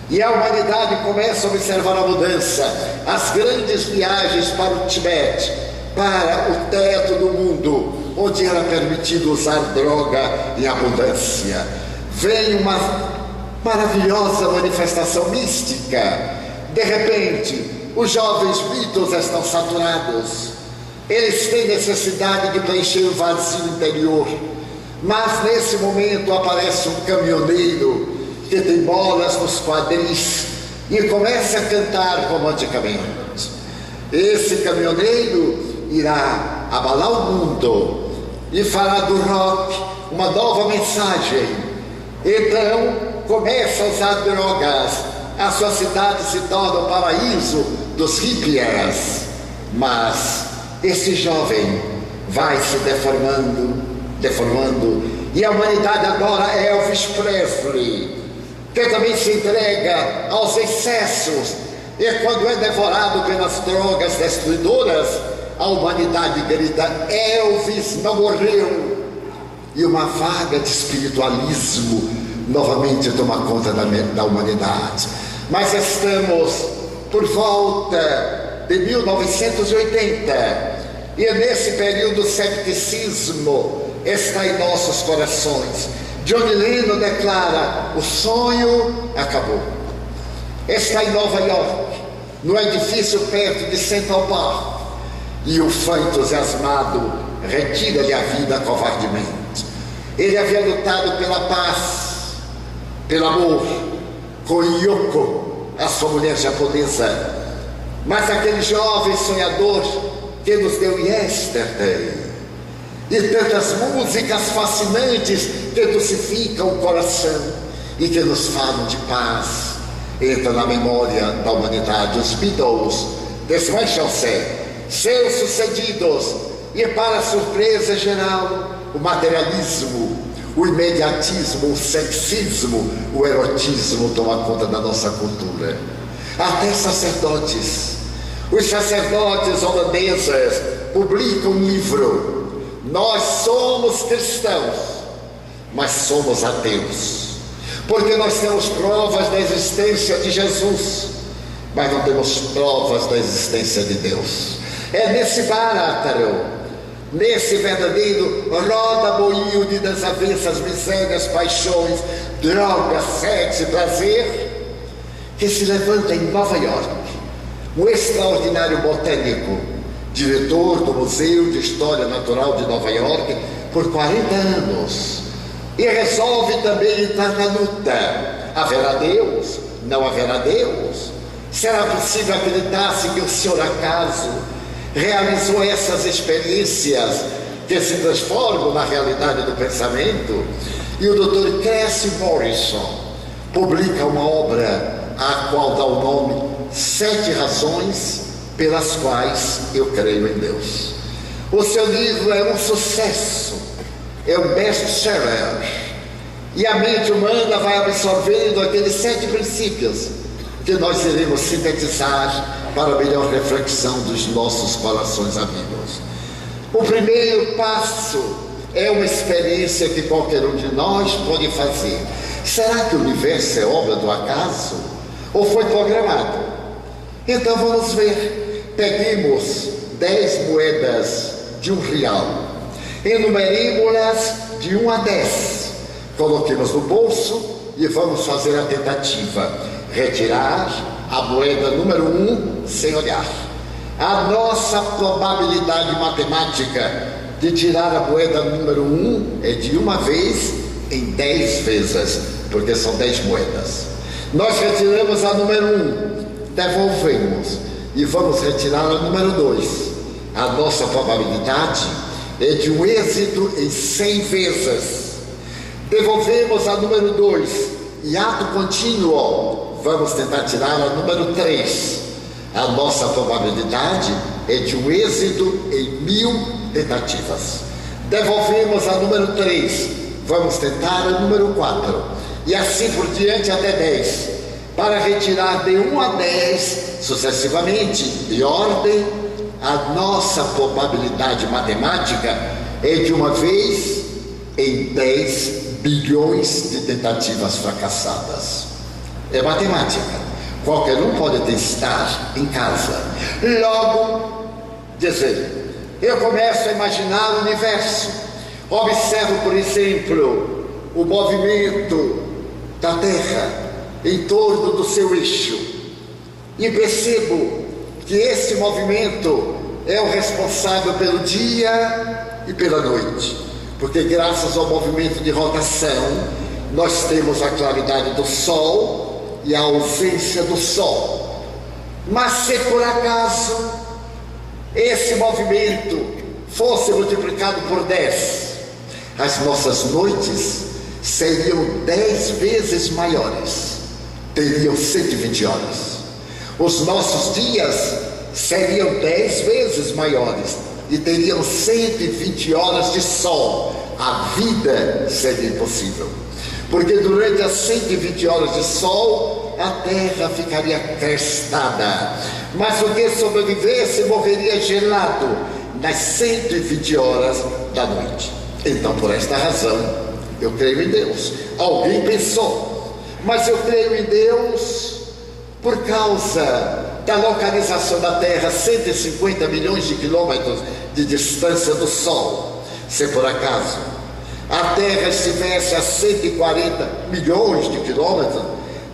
E a humanidade começa a observar a mudança, as grandes viagens para o Tibete, para o teto do mundo, onde era permitido usar droga em abundância. Vem uma maravilhosa manifestação mística. De repente, os jovens Beatles estão saturados. Eles têm necessidade de preencher o vazio interior. Mas nesse momento aparece um caminhoneiro que tem bolas nos quadris e começa a cantar romanticamente. Esse caminhoneiro irá abalar o mundo e fará do rock uma nova mensagem. Então começa a usar drogas, a sua cidade se torna o paraíso dos hippies. Mas esse jovem vai se deformando, e a humanidade adora Elvis Presley, que também se entrega aos excessos, e quando é devorado pelas drogas destruidoras, a humanidade grita: Elvis não morreu. E uma vaga de espiritualismo novamente toma conta da humanidade. Mas estamos por volta de 1980, e nesse período o cepticismo está em nossos corações. John Lennon declara: o sonho acabou. Está em Nova York, no edifício perto de Central Park, e o fã entusiasmado retira-lhe a vida covardemente. Ele havia lutado pela paz, pelo amor, com Yoko, a sua mulher japonesa. Mas aquele jovem sonhador que nos deu Yesterday, e tantas músicas fascinantes que dulcificam o coração e que nos falam de paz, entra na memória da humanidade. Os Beatles desmancham-se, seus sucedidos, e para surpresa geral, o materialismo, o imediatismo, o sexismo, o erotismo toma conta da nossa cultura. Até sacerdotes. Os sacerdotes holandeses publicam um livro: nós somos cristãos, mas somos ateus, porque nós temos provas da existência de Jesus, mas não temos provas da existência de Deus. É nesse bártaro, nesse verdadeiro roda-moinho de desavenças, misérias, paixões, drogas, sexo e prazer, que se levanta em Nova York um extraordinário botânico, diretor do Museu de História Natural de Nova York por 40 anos, e resolve também entrar na luta. Haverá Deus? Não haverá Deus? Será possível acreditar-se que o Senhor acaso realizou essas experiências que se transformam na realidade do pensamento? E o Dr. Cassie Morrison publica uma obra a qual dá o nome 7 razões pelas quais eu creio em Deus. O seu livro é um sucesso, é um best-seller, e a mente humana vai absorvendo aqueles 7 princípios que nós iremos sintetizar para a melhor reflexão dos nossos corações amigos. O primeiro passo é uma experiência que qualquer um de nós pode fazer. Será que o universo é obra do acaso? Ou foi programado? Então vamos ver. Peguemos 10 moedas de R$1, enumeremos-las de 1 a 10, coloquemos no bolso e vamos fazer a tentativa: retirar a moeda número 1 sem olhar. A nossa probabilidade matemática de tirar a moeda número 1 é de uma vez em 10 vezes, porque são 10 moedas. Nós retiramos a número 1, devolvemos e vamos retirar a número 2. A nossa probabilidade é de um êxito em 100 vezes. Devolvemos a número 2 e ato contínuo, vamos tentar tirar a número 3. A nossa probabilidade é de um êxito em 1000 tentativas. Devolvemos a número 3, vamos tentar a número 4 e assim por diante até 10. Para retirar de 1 a 10 sucessivamente, de ordem, a nossa probabilidade matemática é de uma vez em 10 bilhões de tentativas fracassadas. É matemática. Qualquer um pode testar em casa. Logo, dizer, eu começo a imaginar o universo. Observo, por exemplo, o movimento da Terra em torno do seu eixo e percebo que esse movimento é o responsável pelo dia e pela noite, porque graças ao movimento de rotação nós temos a claridade do Sol e a ausência do Sol. Mas se por acaso esse movimento fosse multiplicado por 10, as nossas noites seriam 10 vezes maiores, teriam 120 horas. Os nossos dias seriam 10 vezes maiores e teriam 120 horas de sol. A vida seria impossível, porque durante as 120 horas de sol a terra ficaria crestada, mas o que sobrevivesse morreria gelado nas 120 horas da noite. Então, por esta razão, eu creio em Deus. Alguém pensou, mas eu creio em Deus por causa da localização da Terra a 150 milhões de quilômetros de distância do Sol. Se por acaso a Terra estivesse a 140 milhões de quilômetros,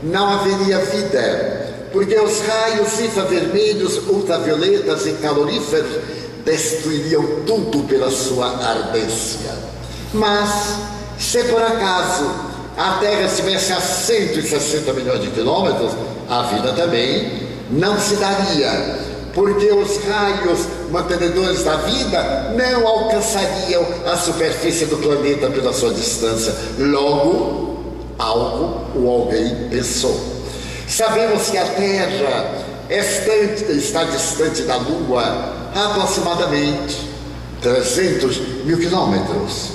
não haveria vida, porque os raios infravermelhos, ultravioletas e caloríferos destruiriam tudo pela sua ardência. Mas, se por acaso a Terra estivesse a 160 milhões de quilômetros, a vida também não se daria, porque os raios mantenedores da vida não alcançariam a superfície do planeta pela sua distância. Logo, algo ou alguém pensou. Sabemos que a Terra está distante da Lua aproximadamente 300 mil quilômetros.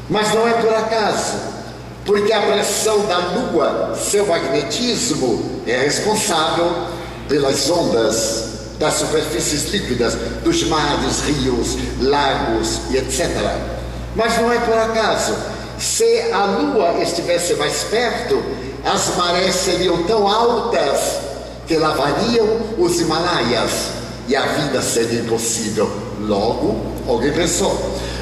Mas não é por acaso, porque a pressão da Lua, seu magnetismo, é responsável pelas ondas das superfícies líquidas, dos mares, rios, lagos e etc. Mas não é por acaso. Se a Lua estivesse mais perto, as marés seriam tão altas que lavariam os Himalaias e a vida seria impossível. Logo, alguém pensou,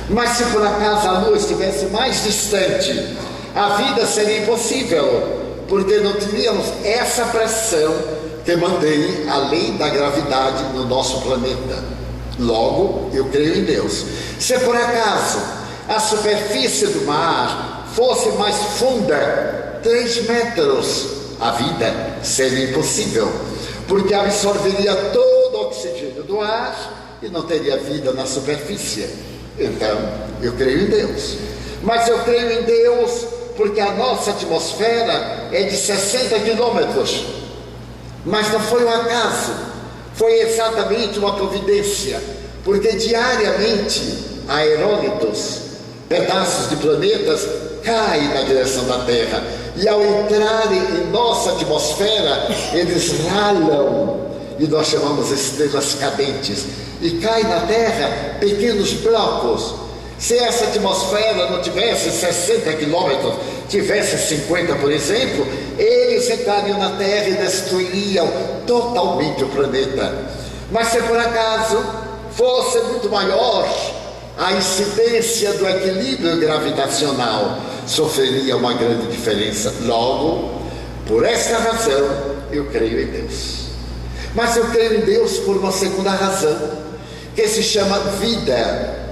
mas se por acaso a Lua estivesse mais distante, a vida seria impossível, porque não teríamos essa pressão que mantém a lei da gravidade no nosso planeta. Logo, eu creio em Deus. Se por acaso a superfície do mar fosse mais funda, 3 metros, a vida seria impossível, porque absorveria todo o oxigênio do ar e não teria vida na superfície. Então, eu creio em Deus. Mas eu creio em Deus porque a nossa atmosfera é de 60 quilômetros. Mas não foi um acaso, foi exatamente uma providência, porque diariamente aerôlitos, pedaços de planetas, caem na direção da Terra, e ao entrarem em nossa atmosfera, eles ralam, e nós chamamos estrelas cadentes, e caem na Terra pequenos blocos. Se essa atmosfera não tivesse 60 quilômetros, tivesse 50, por exemplo, eles entrariam na Terra e destruiriam totalmente o planeta. Mas se por acaso fosse muito maior, a incidência do equilíbrio gravitacional sofreria uma grande diferença. Logo, por esta razão, eu creio em Deus. Mas eu creio em Deus por uma segunda razão, que se chama vida.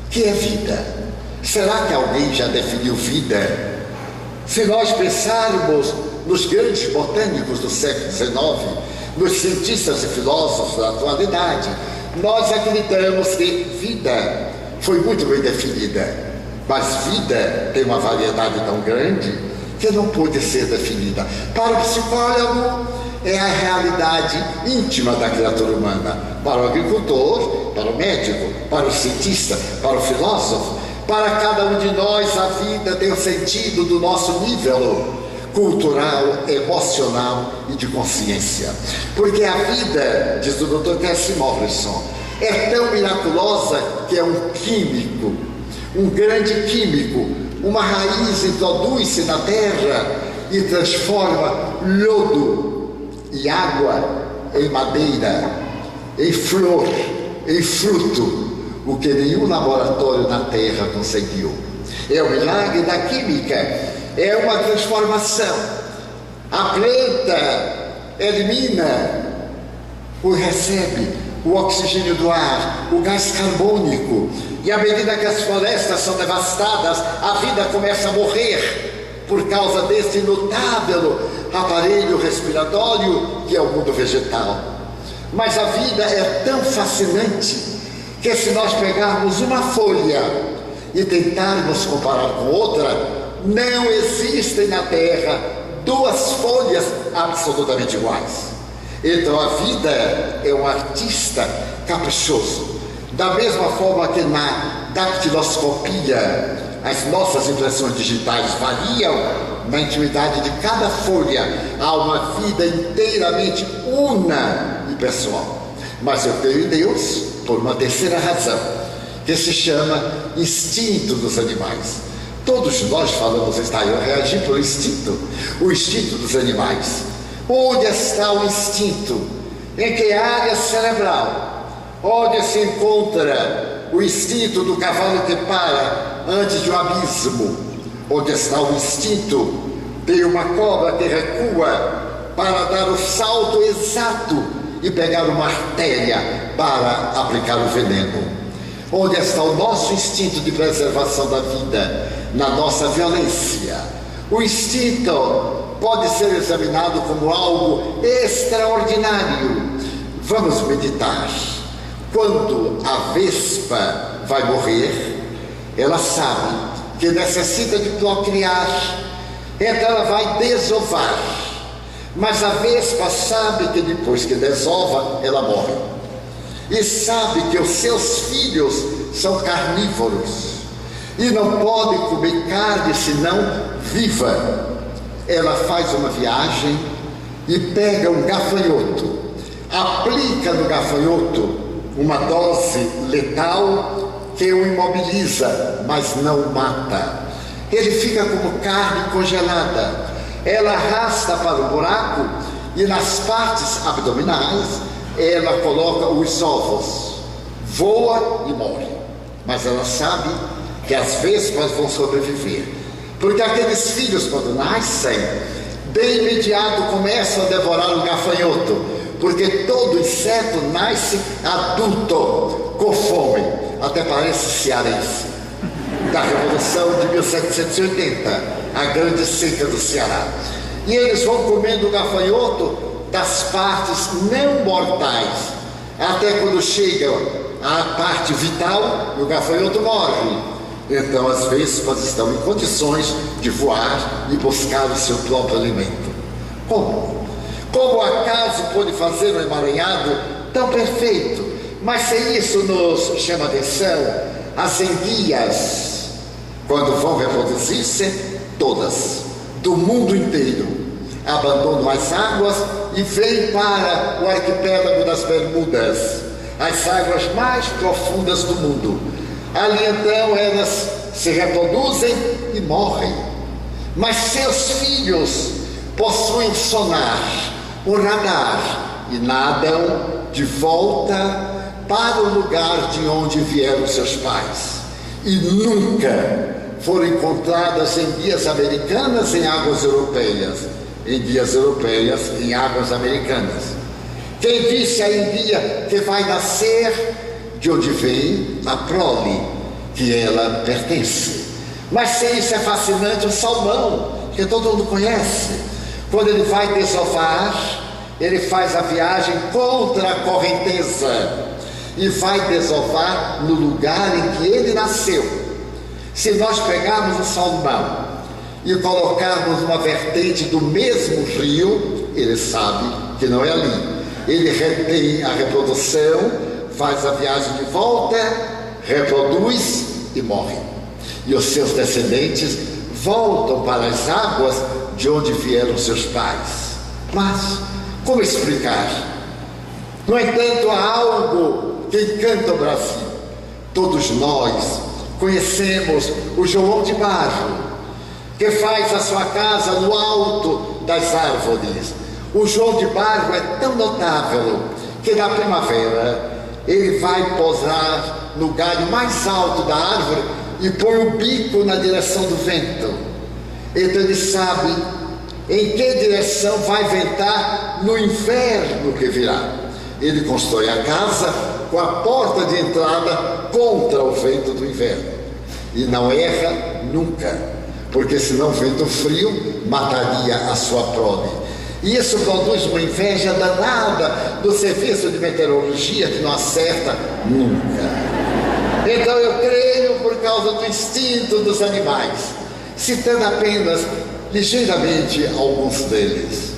que é vida? Será que alguém já definiu vida? Se nós pensarmos nos grandes botânicos do século XIX, nos cientistas e filósofos da atualidade, nós acreditamos que vida foi muito bem definida, mas vida tem uma variedade tão grande que não pode ser definida. Para o psicólogo, é a realidade íntima da criatura humana. Para o agricultor, para o médico, para o cientista, para o filósofo, para cada um de nós, a vida tem o sentido do nosso nível cultural, emocional e de consciência. Porque a vida, diz o Dr. Cassie Morrison, é tão miraculosa que é um químico, um grande químico. Uma raiz introduz-se na terra e transforma lodo e água em madeira, em flor, em fruto, o que nenhum laboratório na terra conseguiu. É o milagre da química, é uma transformação. A planta elimina ou recebe o oxigênio do ar, o gás carbônico, e à medida que as florestas são devastadas, a vida começa a morrer por causa desse notável aparelho respiratório que é o mundo vegetal. Mas a vida é tão fascinante que, se nós pegarmos uma folha e tentarmos comparar com outra, não existem na Terra duas folhas absolutamente iguais. Então a vida é um artista caprichoso. Da mesma forma que na dactiloscopia as nossas impressões digitais variam, na intimidade de cada folha há uma vida inteiramente una e pessoal. Mas eu creio em Deus por uma terceira razão, que se chama instinto dos animais. Todos nós falamos, eu reagi pelo instinto, o instinto dos animais. Onde está o instinto? Em que área cerebral? Onde se encontra o instinto do cavalo que para antes de um abismo? Onde está o instinto de uma cobra que recua para dar o salto exato e pegar uma artéria para aplicar o veneno? Onde está o nosso instinto de preservação da vida? Na nossa violência. O instinto pode ser examinado como algo extraordinário. Vamos meditar. Quando a vespa vai morrer, ela sabe que necessita de procriar, então ela vai desovar. Mas a vespa sabe que depois que desova, ela morre. E sabe que os seus filhos são carnívoros e não pode comer carne senão viva. Ela faz uma viagem e pega um gafanhoto, aplica no gafanhoto uma dose letal que o imobiliza, mas não o mata. Ele fica como carne congelada. Ela arrasta para o buraco e nas partes abdominais ela coloca os ovos, voa e morre. Mas ela sabe que as vespas vão sobreviver, porque aqueles filhos, quando nascem, de imediato começam a devorar o gafanhoto, porque todo inseto nasce adulto, com fome. Até parece cearense, da Revolução de 1780, a grande seca do Ceará. E eles vão comendo o gafanhoto das partes não mortais, até quando chegam à parte vital, o gafanhoto morre. Então as vespas estão em condições de voar e buscar o seu próprio alimento. Como? Como acaso pôde fazer um emaranhado tão perfeito? Mas se isso nos chama atenção, as enguias, quando vão reproduzir-se, todas, do mundo inteiro, abandonam as águas e vêm para o arquipélago das Bermudas, as águas mais profundas do mundo. Ali então elas se reproduzem e morrem. Mas seus filhos possuem sonar, o radar, e nadam de volta para o lugar de onde vieram seus pais. E nunca foram encontradas em guias americanas em águas europeias, em guias europeias em águas americanas. Quem disse a enguia que vai nascer de onde vem a prole, que ela pertence. Mas sem isso é fascinante o Salmão, que todo mundo conhece. Quando ele vai desovar, ele faz a viagem contra a correnteza e vai desovar no lugar em que ele nasceu. Se nós pegarmos o Salmão e colocarmos uma vertente do mesmo rio, ele sabe que não é ali. Ele retém a reprodução, faz a viagem de volta, reproduz e morre. E os seus descendentes voltam para as águas de onde vieram seus pais. Mas como explicar? No entanto, há algo que encanta o Brasil. Todos nós conhecemos o João de Barro, que faz a sua casa no alto das árvores. O João de Barro é tão notável que na primavera ele vai pousar no galho mais alto da árvore e põe o bico na direção do vento. Então ele sabe em que direção vai ventar no inverno que virá. Ele constrói a casa com a porta de entrada contra o vento do inverno. E não erra nunca, porque senão o vento frio mataria a sua prole. E isso produz uma inveja danada do serviço de meteorologia, que não acerta nunca. Então eu creio por causa do instinto dos animais, citando apenas ligeiramente alguns deles.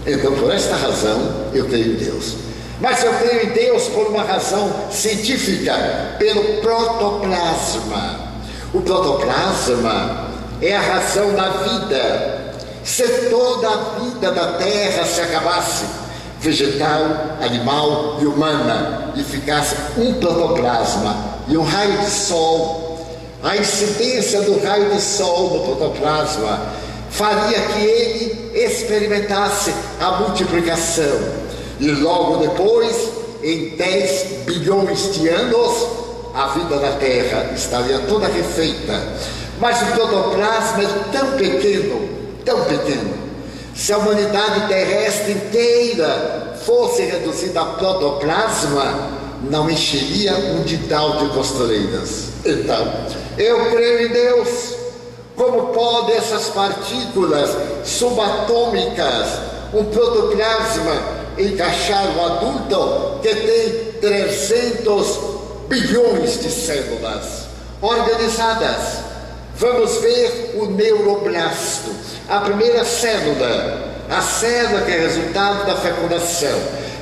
Então, por esta razão, eu creio em Deus. Mas eu creio em Deus por uma razão científica, pelo protoplasma. O protoplasma é a razão da vida. Se toda a vida da Terra se acabasse, vegetal, animal e humana, e ficasse um protoplasma e um raio de sol, a incidência do raio de sol no protoplasma faria que ele experimentasse a multiplicação. E logo depois, em 10 bilhões de anos, a vida da Terra estaria toda refeita. Mas o protoplasma é tão pequeno, se a humanidade terrestre inteira fosse reduzida a protoplasma, não encheria um didal de costureiras. Então, eu creio em Deus. Como podem essas partículas subatômicas, um protoplasma, encaixar um adulto que tem 300 bilhões de células organizadas? Vamos ver o neuroblasto, a primeira célula, a célula que é resultado da fecundação,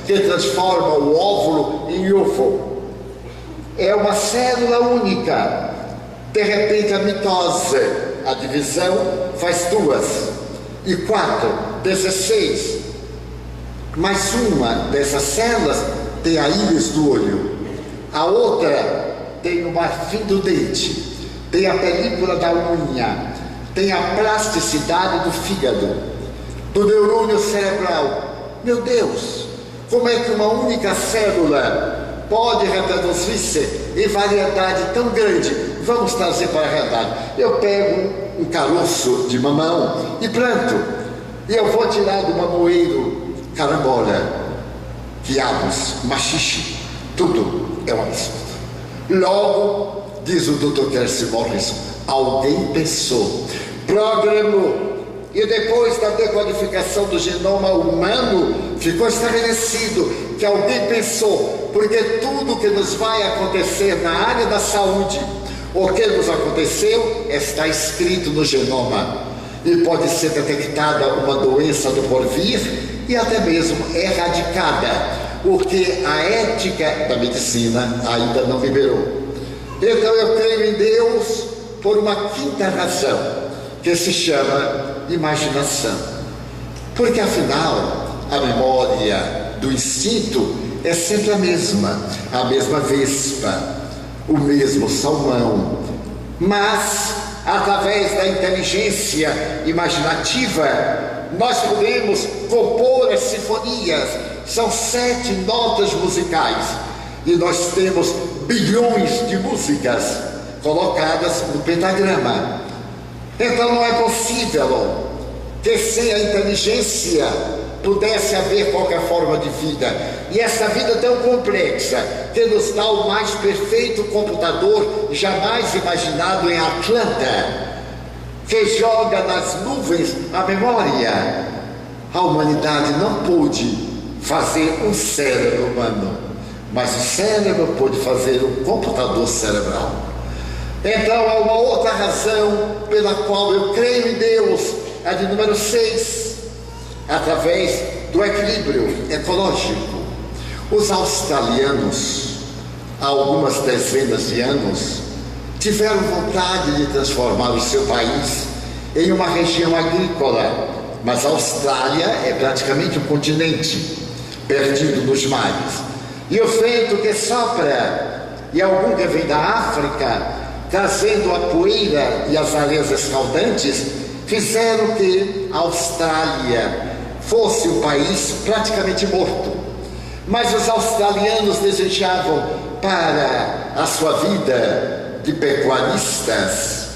que transforma o óvulo em ovo. É uma célula única. De repente a mitose, a divisão, faz 2 e 4, 16. Mas uma dessas células tem a íris do olho, a outra tem o marfim do dente, tem a película da unha, tem a plasticidade do fígado, do neurônio cerebral. Meu Deus, como é que uma única célula pode reproduzir-se em variedade tão grande? Vamos trazer para a realidade. Eu pego um caroço de mamão e planto, e eu vou tirar do mamoeiro carambola, quiabos, machixe, tudo é um absurdo. Logo, diz o Dr. Kelsey Morrison, alguém pensou, programou, e depois da decodificação do genoma humano, ficou estabelecido que alguém pensou, porque tudo que nos vai acontecer na área da saúde, o que nos aconteceu, está escrito no genoma, e pode ser detectada uma doença do porvir, e até mesmo erradicada, porque a ética da medicina ainda não liberou. Então eu creio em Deus por uma quinta razão, que se chama imaginação. Porque afinal, a memória do instinto é sempre a mesma vespa, o mesmo salmão. Mas, através da inteligência imaginativa, nós podemos compor as sinfonias. São 7 notas musicais e nós temos bilhões de músicas colocadas no pentagrama. Então não é possível que sem a inteligência pudesse haver qualquer forma de vida. E essa vida tão complexa, que nos dá o mais perfeito computador jamais imaginado em Atlanta, que joga nas nuvens a memória. A humanidade não pôde fazer um cérebro humano, mas o cérebro pôde fazer um computador cerebral. Então há uma outra razão pela qual eu creio em Deus, a de número 6, através do equilíbrio ecológico. Os australianos, há algumas dezenas de anos, tiveram vontade de transformar o seu país em uma região agrícola, mas a Austrália é praticamente um continente perdido nos mares. E o vento que sopra, e algum que vem da África, trazendo a poeira e as areias escaldantes, fizeram que a Austrália fosse um país praticamente morto. Mas os australianos desejavam para a sua vida de pecuaristas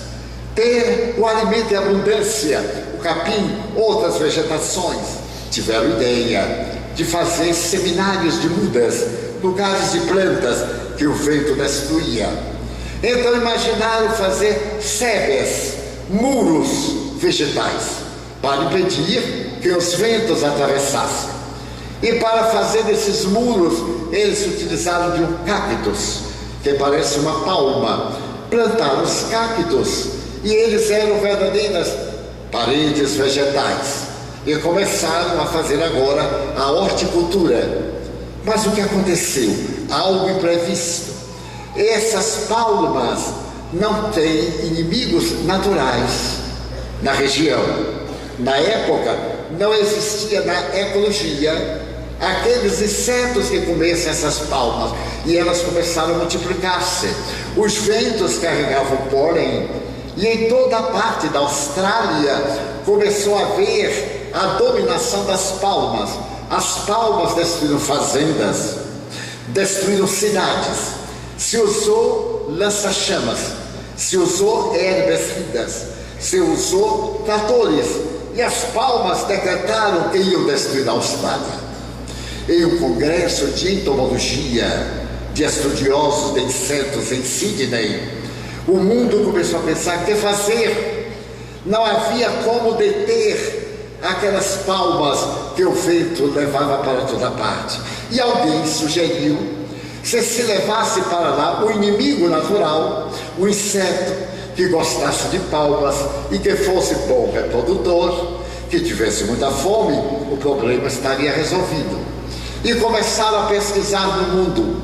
ter o alimento em abundância, o capim, outras vegetações. Tiveram ideia de fazer seminários de mudas, lugares de plantas que o vento destruía. Então imaginaram fazer sebes, muros vegetais, para impedir que os ventos atravessassem. E para fazer desses muros, eles utilizaram de um cactus, que parece uma palma. Plantaram os cactos e eles eram verdadeiras paredes vegetais. E começaram a fazer agora a horticultura. Mas o que aconteceu? Algo imprevisto. Essas palmas não têm inimigos naturais na região. Na época, não existia na ecologia aqueles insetos que comessem essas palmas, e elas começaram a multiplicar-se. Os ventos carregavam pólen, e em toda a parte da Austrália começou a haver a dominação das palmas. As palmas destruíram fazendas, destruíram cidades, se usou lança-chamas, se usou herbicidas, se usou tratores, e as palmas decretaram que iam destruir a Austrália. Em um congresso de entomologia de estudiosos de insetos em Sydney, o mundo começou a pensar o que fazer. Não havia como deter aquelas palmas que o vento levava para toda parte. E alguém sugeriu que se levasse para lá o inimigo natural, o inseto que gostasse de palmas e que fosse bom reprodutor, que tivesse muita fome, o problema estaria resolvido. E começaram a pesquisar no mundo.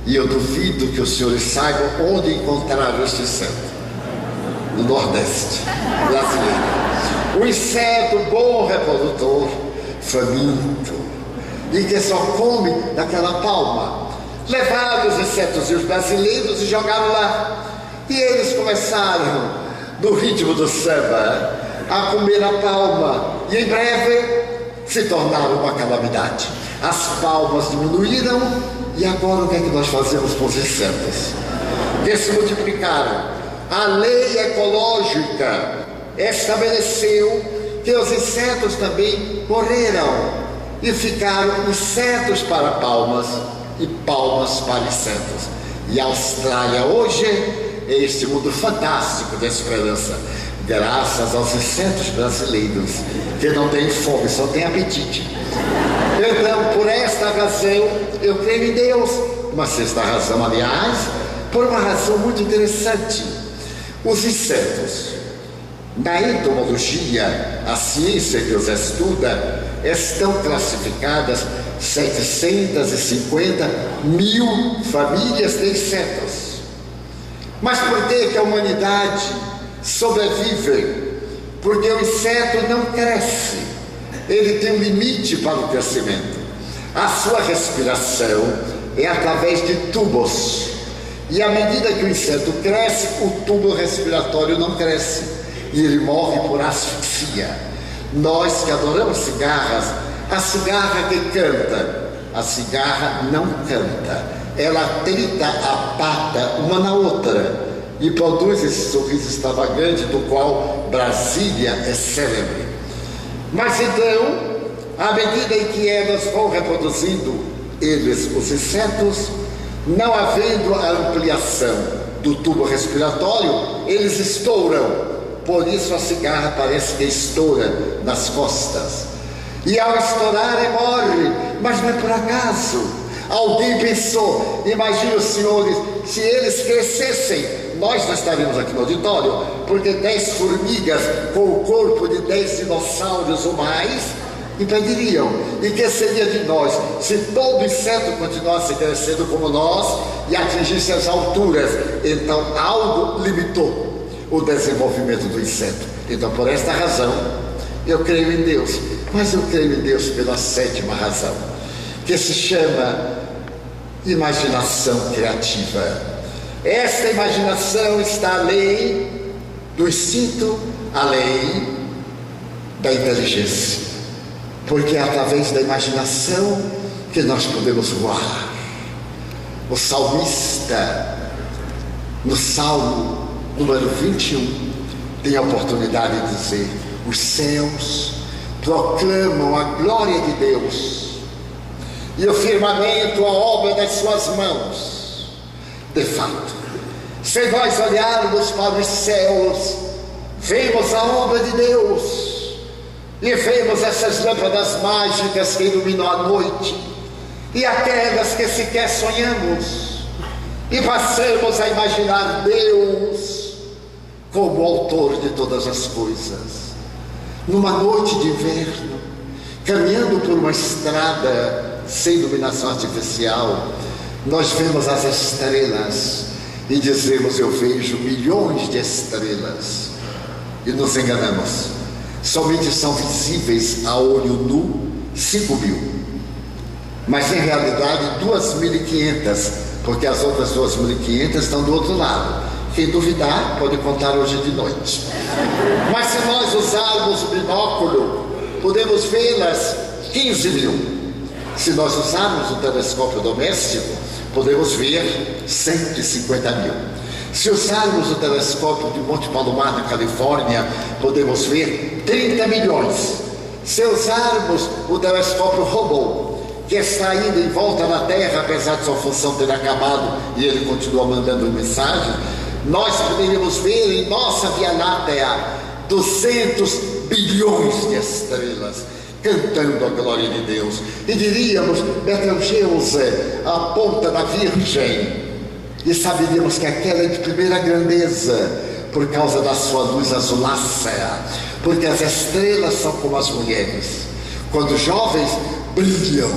E eu duvido que os senhores saibam onde encontrar este inseto. No Nordeste brasileiro. Um inseto bom reprodutor, faminto, e que só come daquela palma. Levaram os insetos brasileiros e jogaram lá. E eles começaram, no ritmo do samba, a comer a palma. E em breve se tornaram uma calamidade. As palmas diminuíram, e agora o que é que nós fazemos com os insetos? Que se multiplicaram. A lei ecológica estabeleceu que os insetos também morreram e ficaram insetos para palmas e palmas para insetos. E a Austrália hoje é este mundo fantástico de esperança, graças aos insetos brasileiros, que não têm fome, só têm apetite. Então, por esta razão, eu creio em Deus. Uma sexta razão, aliás, por uma razão muito interessante. Os insetos, na entomologia, a ciência que os estuda, estão classificadas 750 mil famílias de insetos. Mas por que a humanidade sobrevive? Porque o inseto não cresce. Ele tem um limite para o crescimento. A sua respiração é através de tubos. E à medida que o inseto cresce, o tubo respiratório não cresce. E ele morre por asfixia. Nós que adoramos cigarras, a cigarra que canta, a cigarra não canta. Ela tenta a pata uma na outra e produz esse sorriso extravagante do qual Brasília é célebre. Mas então, à medida em que elas vão reproduzindo, eles, os insetos, não havendo a ampliação do tubo respiratório, eles estouram. Por isso a cigarra parece que estoura nas costas. E ao estourar, morre. Mas não é por acaso. Alguém pensou, imagine os senhores, se eles crescessem, nós não estaríamos aqui no auditório, porque 10 formigas com o corpo de 10 dinossauros ou mais impediriam. E que seria de nós se todo inseto continuasse crescendo como nós e atingisse as alturas? Então algo limitou o desenvolvimento do inseto. Então, por esta razão, eu creio em Deus. Mas eu creio em Deus pela 7ª razão, que se chama imaginação criativa. Esta imaginação está além do instinto, além da inteligência, porque é através da imaginação que nós podemos voar. O salmista, no Salmo número 21, tem a oportunidade de dizer: os céus proclamam a glória de Deus, e o firmamento a obra das suas mãos. De fato, se nós olharmos para os céus, vemos a obra de Deus, e vemos essas lâmpadas mágicas que iluminam a noite, e aquelas que sequer sonhamos, e passamos a imaginar Deus como autor de todas as coisas. Numa noite de inverno, caminhando por uma estrada sem iluminação artificial, nós vemos as estrelas e dizemos: eu vejo milhões de estrelas. E nos enganamos. Somente são visíveis a olho nu 5.000. Mas em realidade 2.500, porque as outras 2.500 estão do outro lado. Quem duvidar pode contar hoje de noite. Mas se nós usarmos o binóculo, podemos vê-las 15.000. Se nós usarmos o telescópio doméstico, podemos ver 150.000. Se usarmos o telescópio de Monte Palomar, na Califórnia, podemos ver 30 milhões. Se usarmos o telescópio Hubble, que está ainda em volta da Terra, apesar de sua função ter acabado e ele continua mandando mensagem, nós poderíamos ver em nossa Via Láctea 200 bilhões de estrelas cantando a glória de Deus. E diríamos: Betelgeuse, a ponta da Virgem. E saberíamos que aquela é de primeira grandeza, por causa da sua luz azulácea, porque as estrelas são como as mulheres, quando jovens brilham,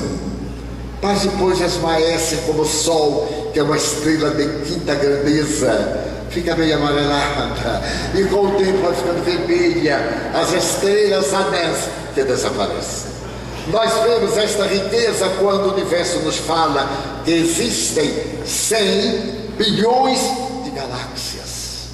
mas depois esmaecem como o sol, que é uma estrela de 5ª grandeza, fica meio amarelada, e com o tempo vai ficando vermelha, as estrelas anãs que desaparecem. Nós vemos esta riqueza quando o universo nos fala que existem 100 bilhões de galáxias,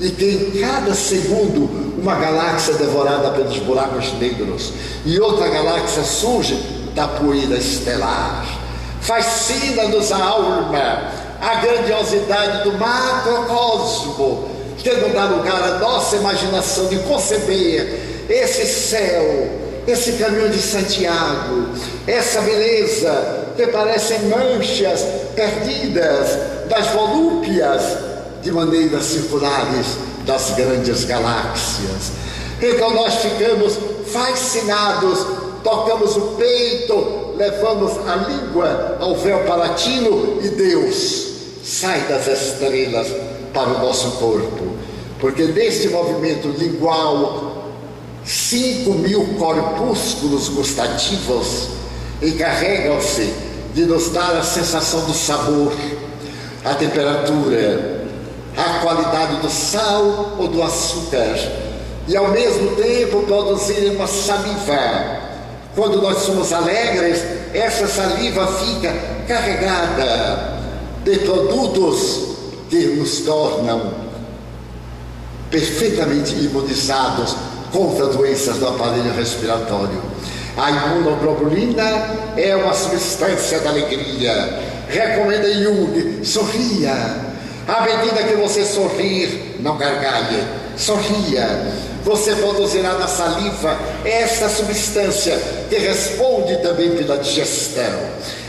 e que em cada segundo uma galáxia é devorada pelos buracos negros e outra galáxia surge da poeira estelar. Fascina-nos a alma a grandiosidade do macrocosmo, que não dá lugar à nossa imaginação de conceber esse céu, esse caminho de Santiago, essa beleza que parecem manchas perdidas das volúpias de maneiras circulares das grandes galáxias. Então nós ficamos fascinados, tocamos o peito, levamos a língua ao véu palatino e Deus sai das estrelas para o nosso corpo, porque neste movimento lingual 5.000 corpúsculos gustativos encarregam-se de nos dar a sensação do sabor, a temperatura, a qualidade do sal ou do açúcar, e ao mesmo tempo produzirem uma saliva. Quando nós somos alegres, essa saliva fica carregada de produtos que nos tornam perfeitamente imunizados contra doenças do aparelho respiratório. A imunoglobulina é uma substância da alegria. Recomenda Jung: sorria. À medida que você sorrir, não gargalhe, sorria. você produzirá na saliva essa substância que responde também pela digestão.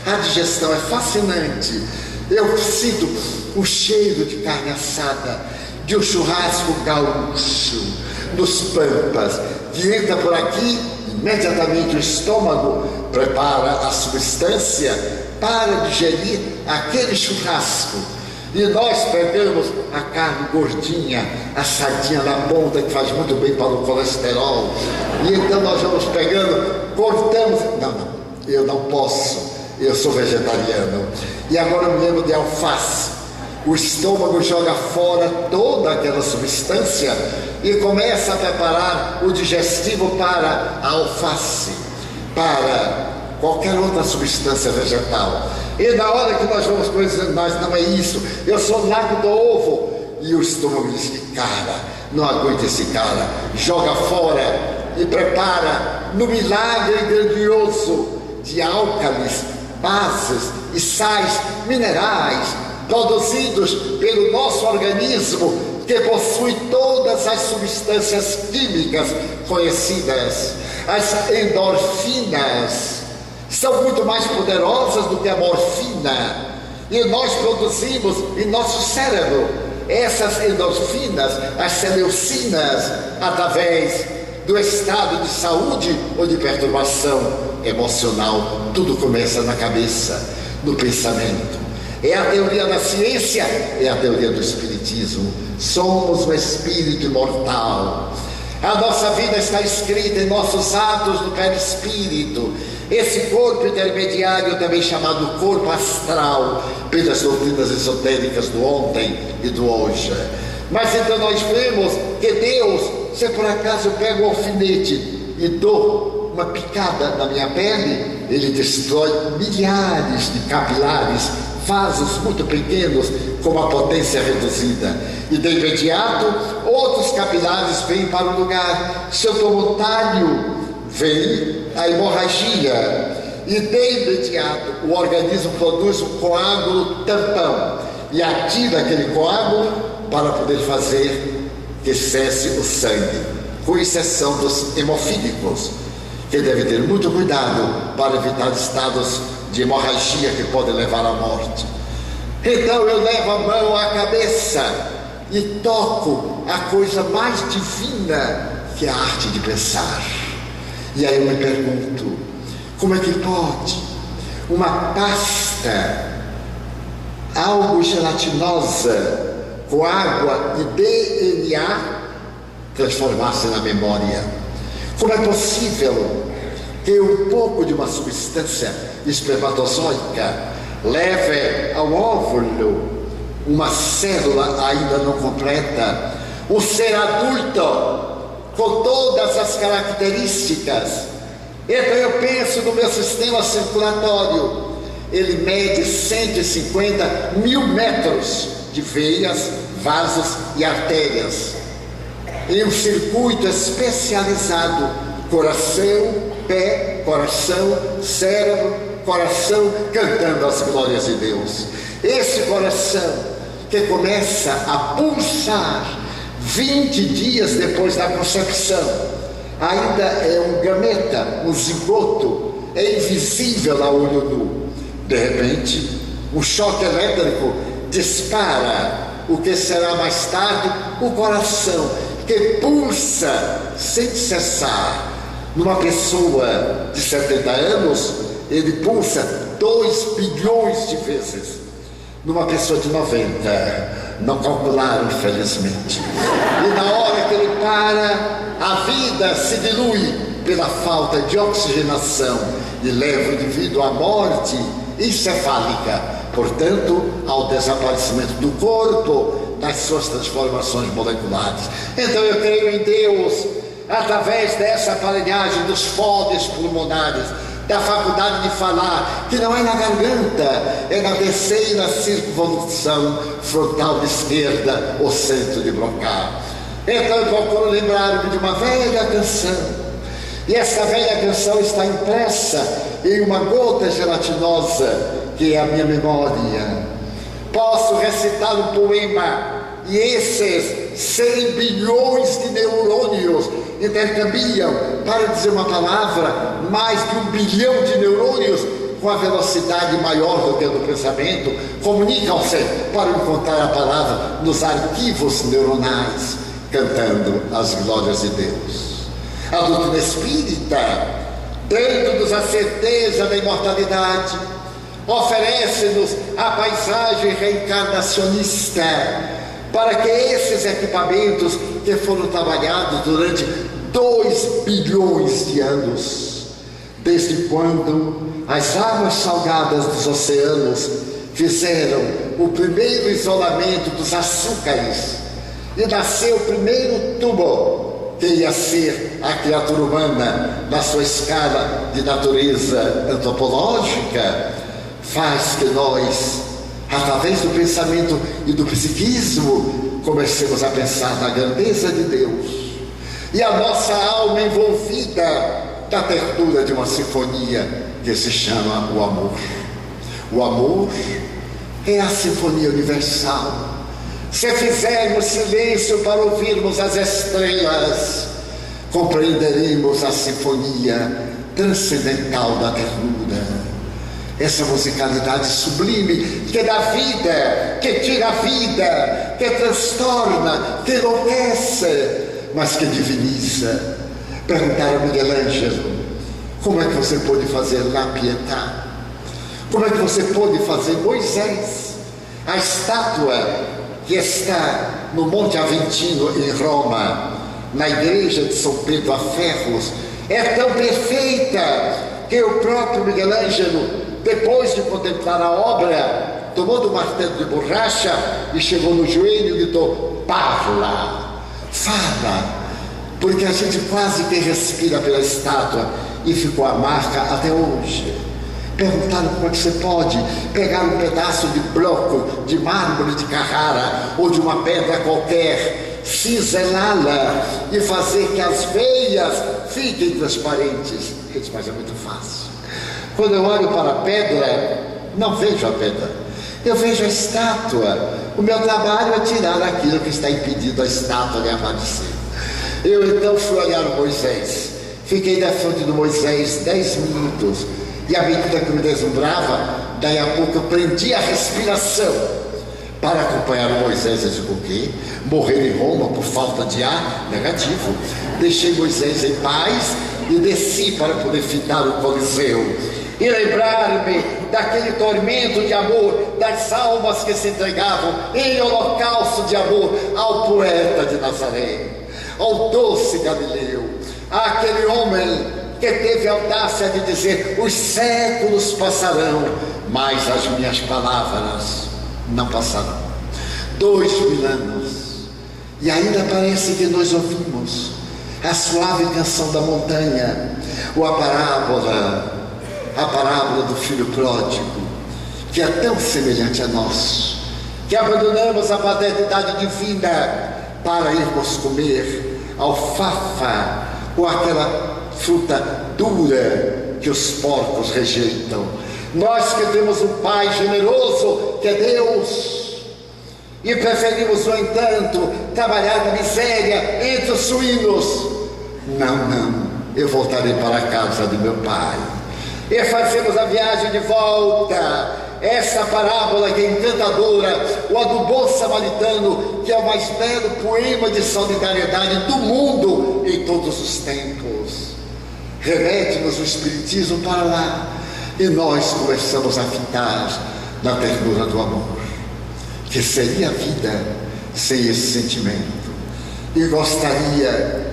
A digestão é fascinante. Eu sinto o cheiro de carne assada, de um churrasco gaúcho, nos pampas, que entra por aqui, imediatamente o estômago prepara a substância para digerir aquele churrasco. E nós pegamos a carne gordinha, assadinha na ponta, que faz muito bem para o colesterol. E então nós vamos pegando, cortamos. Não, eu não posso, eu sou vegetariano. E agora eu me lembro de alface. O estômago joga fora toda aquela substância e começa a preparar o digestivo para a alface, para qualquer outra substância vegetal. E na hora que nós vamos comer, nós não é isso, eu sou lago do ovo. E o estômago diz que, cara, não aguenta esse cara, joga fora e prepara no milagre grandioso de álcalis, bases e sais minerais produzidos pelo nosso organismo, que possui todas as substâncias químicas conhecidas. As endorfinas são muito mais poderosas do que a morfina, e nós produzimos em nosso cérebro essas endorfinas, as celeucinas, através do estado de saúde ou de perturbação emocional. Tudo começa na cabeça, no pensamento. É a teoria da ciência, é a teoria do espiritismo. Somos um espírito imortal. A nossa vida está escrita em nossos atos do perispírito. Esse corpo intermediário, também chamado corpo astral, pelas doutrinas esotéricas do ontem e do hoje. Mas então nós vemos que Deus, se por acaso eu pego um alfinete e dou uma picada na minha pele, Ele destrói milhares de capilares, vasos muito pequenos, com uma potência reduzida. E de imediato, outros capilares vêm para o lugar. Se eu tomo talho, vem a hemorragia. E de imediato, o organismo produz um coágulo tampão e atira aquele coágulo para poder fazer que cesse o sangue, com exceção dos hemofílicos, que devem ter muito cuidado para evitar estados de hemorragia que podem levar à morte. Então eu levo a mão à cabeça e toco a coisa mais divina, que é a arte de pensar. E aí eu me pergunto, como é que pode uma pasta, algo gelatinosa, com água e DNA, transformar-se na memória? Como é possível que um pouco de uma substância espermatozoica leve ao óvulo uma célula ainda não completa, um ser adulto com todas as características? Então eu penso no meu sistema circulatório, ele mede 150 mil metros de veias, vasos e artérias, em um circuito especializado: coração, pé, coração, cérebro, coração, cantando as glórias de Deus. Esse coração que começa a pulsar 20 dias depois da concepção, ainda é um gameta, um zigoto, é invisível a olho nu. De repente, um choque elétrico dispara o que será mais tarde o coração, que pulsa sem cessar. Numa pessoa de 70 anos, ele pulsa 2 bilhões de vezes. Numa pessoa de 90, não calcularam, infelizmente. E na hora que ele para, a vida se dilui pela falta de oxigenação e leva o indivíduo à morte encefálica, portanto, ao desaparecimento do corpo, das suas transformações moleculares. Então eu creio em Deus, através dessa aparelhagem dos fones pulmonares, da faculdade de falar, que não é na garganta, é na terceira circunvolução frontal de esquerda, ou centro de Broca. Então eu procuro lembrar-me de uma velha canção, e essa velha canção está impressa em uma gota gelatinosa, que é a minha memória. Posso recitar um poema, e esses 100 bilhões de neurônios intercambiam, para dizer uma palavra, mais de 1 bilhão de neurônios, com a velocidade maior do que a do pensamento, comunicam-se para encontrar a palavra nos arquivos neuronais, cantando as glórias de Deus. A doutrina espírita, dando-nos a certeza da imortalidade, oferece-nos a paisagem reencarnacionista, para que esses equipamentos que foram trabalhados durante 2 bilhões de anos, desde quando as águas salgadas dos oceanos fizeram o primeiro isolamento dos açúcares e nasceu o primeiro tubo que ia ser a criatura humana na sua escala de natureza antropológica, faz que nós, através do pensamento e do psiquismo, comecemos a pensar na grandeza de Deus e a nossa alma envolvida na ternura de uma sinfonia que se chama o amor. O amor é a sinfonia universal. Se fizermos silêncio para ouvirmos as estrelas, compreenderemos a sinfonia transcendental da ternura. Essa musicalidade sublime que dá vida, que tira a vida, que transtorna, que enlouquece, mas que diviniza. Perguntaram a Miguel Ângelo: como é que você pôde fazer La Pietà? Como é que você pôde fazer Moisés? A estátua que está no Monte Aventino, em Roma, na igreja de São Pedro a Ferros, é tão perfeita que o próprio Miguel Ângelo, depois de contemplar a obra, tomou do martelo de borracha e chegou no joelho e gritou: parla, fala, porque a gente quase que respira pela estátua, e ficou a marca até hoje. Perguntaram como é que você pode pegar um pedaço de bloco de mármore de Carrara ou de uma pedra qualquer, cinzelá-la e fazer que as veias fiquem transparentes. Mas é muito fácil. Quando eu olho para a pedra, não vejo a pedra, eu vejo a estátua. O meu trabalho é tirar aquilo que está impedindo a estátua de aparecer. Eu então fui olhar o Moisés, fiquei na frente do Moisés 10 minutos, e à medida que eu me deslumbrava, daí a pouco eu prendi a respiração para acompanhar o Moisés. Eu digo: o quê? Morrer em Roma por falta de ar? Negativo. Deixei Moisés em paz e desci para poder fitar o Coliseu e lembrar-me daquele tormento de amor das almas que se entregavam em holocausto de amor ao poeta de Nazaré, ao doce Galileu, àquele homem que teve a audácia de dizer: os séculos passarão, mas as minhas palavras não passarão. 2000 anos, e ainda parece que nós ouvimos a suave canção da montanha, ou a parábola do filho pródigo, que é tão semelhante a nós, que abandonamos a paternidade divina para irmos comer alfafa ou aquela fruta dura que os porcos rejeitam. Nós que temos um Pai generoso, que é Deus, e preferimos, no entanto, trabalhar na miséria entre os suínos. Não, eu voltarei para a casa de meu Pai. E fazemos a viagem de volta. Essa parábola que é encantadora, o A do Bom Samaritano, que é o mais belo poema de solidariedade do mundo em todos os tempos, remete-nos o Espiritismo para lá, e nós começamos a fitar na ternura do amor. Que seria a vida sem esse sentimento? E gostaria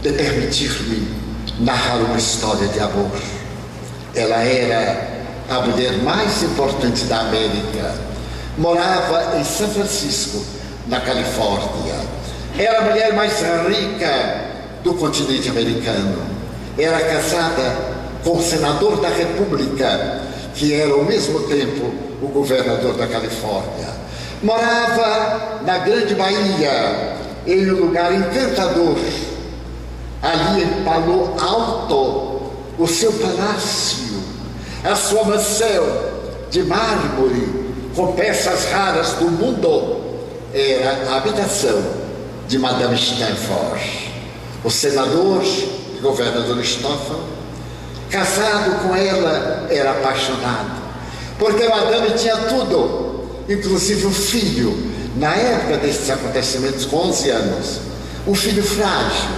de permitir-me narrar uma história de amor. Ela era a mulher mais importante da América, morava em São Francisco, na Califórnia. Era a mulher mais rica do continente americano. Era casada com o senador da República, que era ao mesmo tempo o governador da Califórnia. Morava na Grande Bahia, em um lugar encantador. Ali em Palo Alto, o seu palácio, a sua mansão de mármore com peças raras do mundo, era a habitação de Madame Stanford, o senador e governador Stoffel, casado com ela, era apaixonado, porque Madame tinha tudo, inclusive um filho, na época desses acontecimentos, com 11 anos, um filho frágil,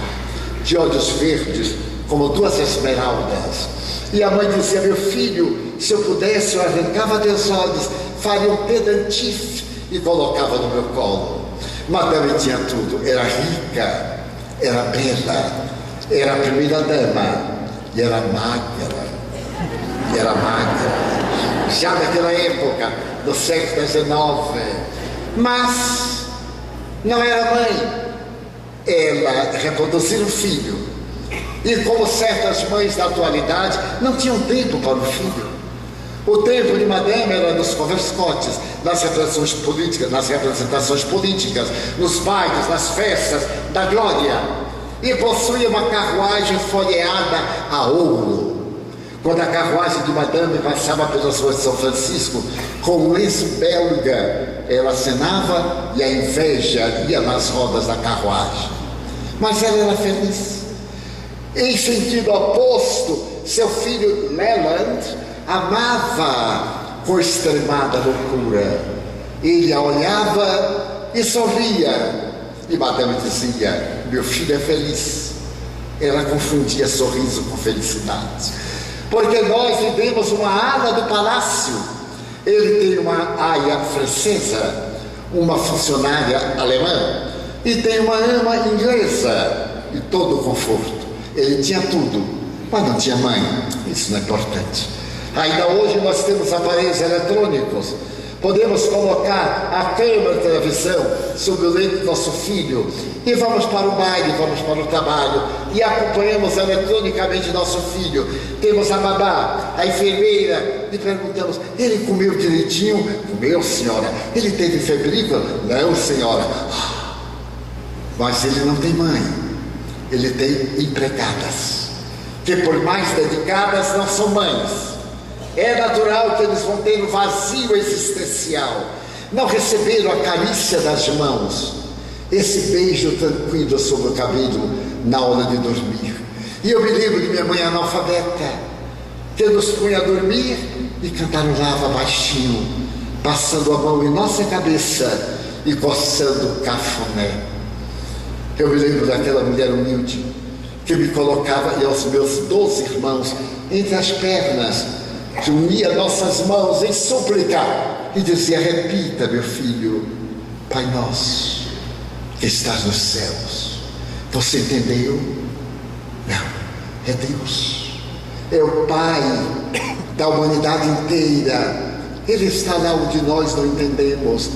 de olhos verdes, como duas esmeraldas. E a mãe dizia: meu filho, se eu pudesse, eu arrancava teus olhos, faria um pendentif e colocava no meu colo. Madame tinha tudo, era rica, era bela, era a primeira dama, e era magra, já naquela época, do século XIX. Mas não era mãe. Ela reproduziu o filho, e como certas mães da atualidade não tinham tempo para o filho. O tempo de Madame era nos converscotes, nas representações políticas, nos bailes, nas festas da glória, e possuía uma carruagem folheada a ouro. Quando a carruagem de Madame passava pelas ruas de São Francisco com um lenço belga, ela acenava e a inveja ia nas rodas da carruagem. Mas ela era feliz. Em sentido oposto, seu filho Leland amava com extremada loucura. Ele a olhava e sorria, e Madame dizia: meu filho é feliz. Ela confundia sorriso com felicidade, porque nós vivemos uma ala do palácio. Ele tem uma aia francesa, uma funcionária alemã, e tem uma ama inglesa, e todo o conforto. Ele tinha tudo, mas não tinha mãe. Isso não é importante. Ainda hoje nós temos aparelhos eletrônicos. Podemos colocar a câmera de televisão sobre o leito do nosso filho e vamos para o baile, vamos para o trabalho e acompanhamos eletronicamente nosso filho. Temos a babá, a enfermeira, e perguntamos: ele comeu direitinho? Comeu, senhora. Ele teve febrícula? Não, senhora. Mas ele não tem mãe. Ele tem empregadas, que por mais dedicadas não são mães. É natural que eles vão ter um vazio existencial. Não receberam a carícia das mãos, esse beijo tranquilo sobre o cabelo na hora de dormir. E eu me lembro de minha mãe analfabeta, que nos punha a dormir e cantarolava baixinho, passando a mão em nossa cabeça e coçando o cafuné. Eu me lembro daquela mulher humilde que me colocava e aos meus 12 irmãos entre as pernas, que unia nossas mãos em súplica e dizia: repita, meu filho, Pai nosso que estás nos céus. Você entendeu? Não, é Deus, é o Pai da humanidade inteira. Ele está lá onde nós não entendemos.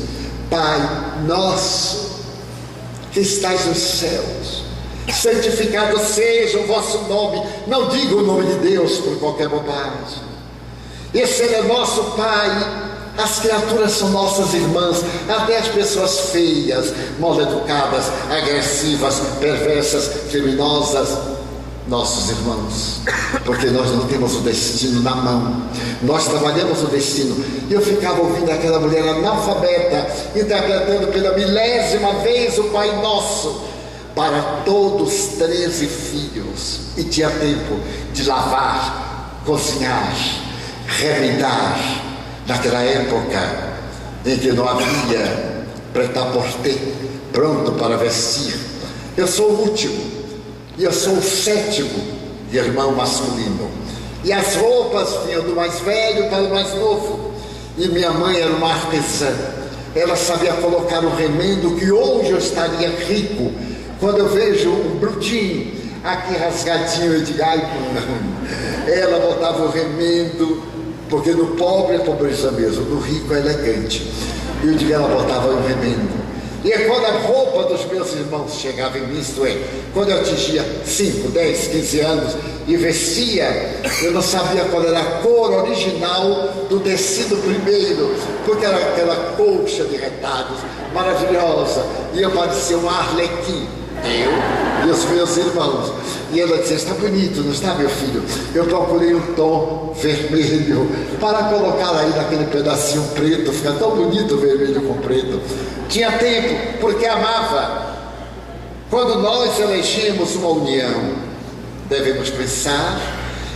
Pai nosso que estás nos céus, santificado seja o vosso nome. Não diga o nome de Deus por qualquer bobagem. Esse é nosso Pai. As criaturas são nossas irmãs, até as pessoas feias, mal educadas, agressivas, perversas, criminosas, nossos irmãos, porque nós não temos o destino na mão, nós trabalhamos o destino. E eu ficava ouvindo aquela mulher analfabeta interpretando pela 1000ª vez o Pai Nosso para todos 13 filhos, e tinha tempo de lavar, cozinhar, remendar, naquela época em que não havia prêt-à-porter pronto para vestir. Eu sou o último e eu sou o 7º irmão masculino, e as roupas vinham do mais velho para o mais novo. E minha mãe era uma artesã, ela sabia colocar o remendo, que hoje eu estaria rico. Quando eu vejo um brutinho aqui rasgadinho, eu digo: ai não. Ela botava o remendo, porque no pobre é pobreza mesmo, no rico é elegante. E eu digo: ela botava o remendo. E quando a roupa dos meus irmãos chegava em mim, isto é, quando eu atingia 5, 10, 15 anos e vestia, eu não sabia qual era a cor original do tecido primeiro, porque era aquela colcha de retalhos maravilhosa, e eu parecia um arlequim, eu e os meus irmãos. E ela dizia: está bonito, não está, meu filho? Eu procurei um tom vermelho para colocar aí naquele pedacinho preto, fica tão bonito vermelho com preto. Tinha tempo, porque amava. Quando nós elegemos uma união, devemos pensar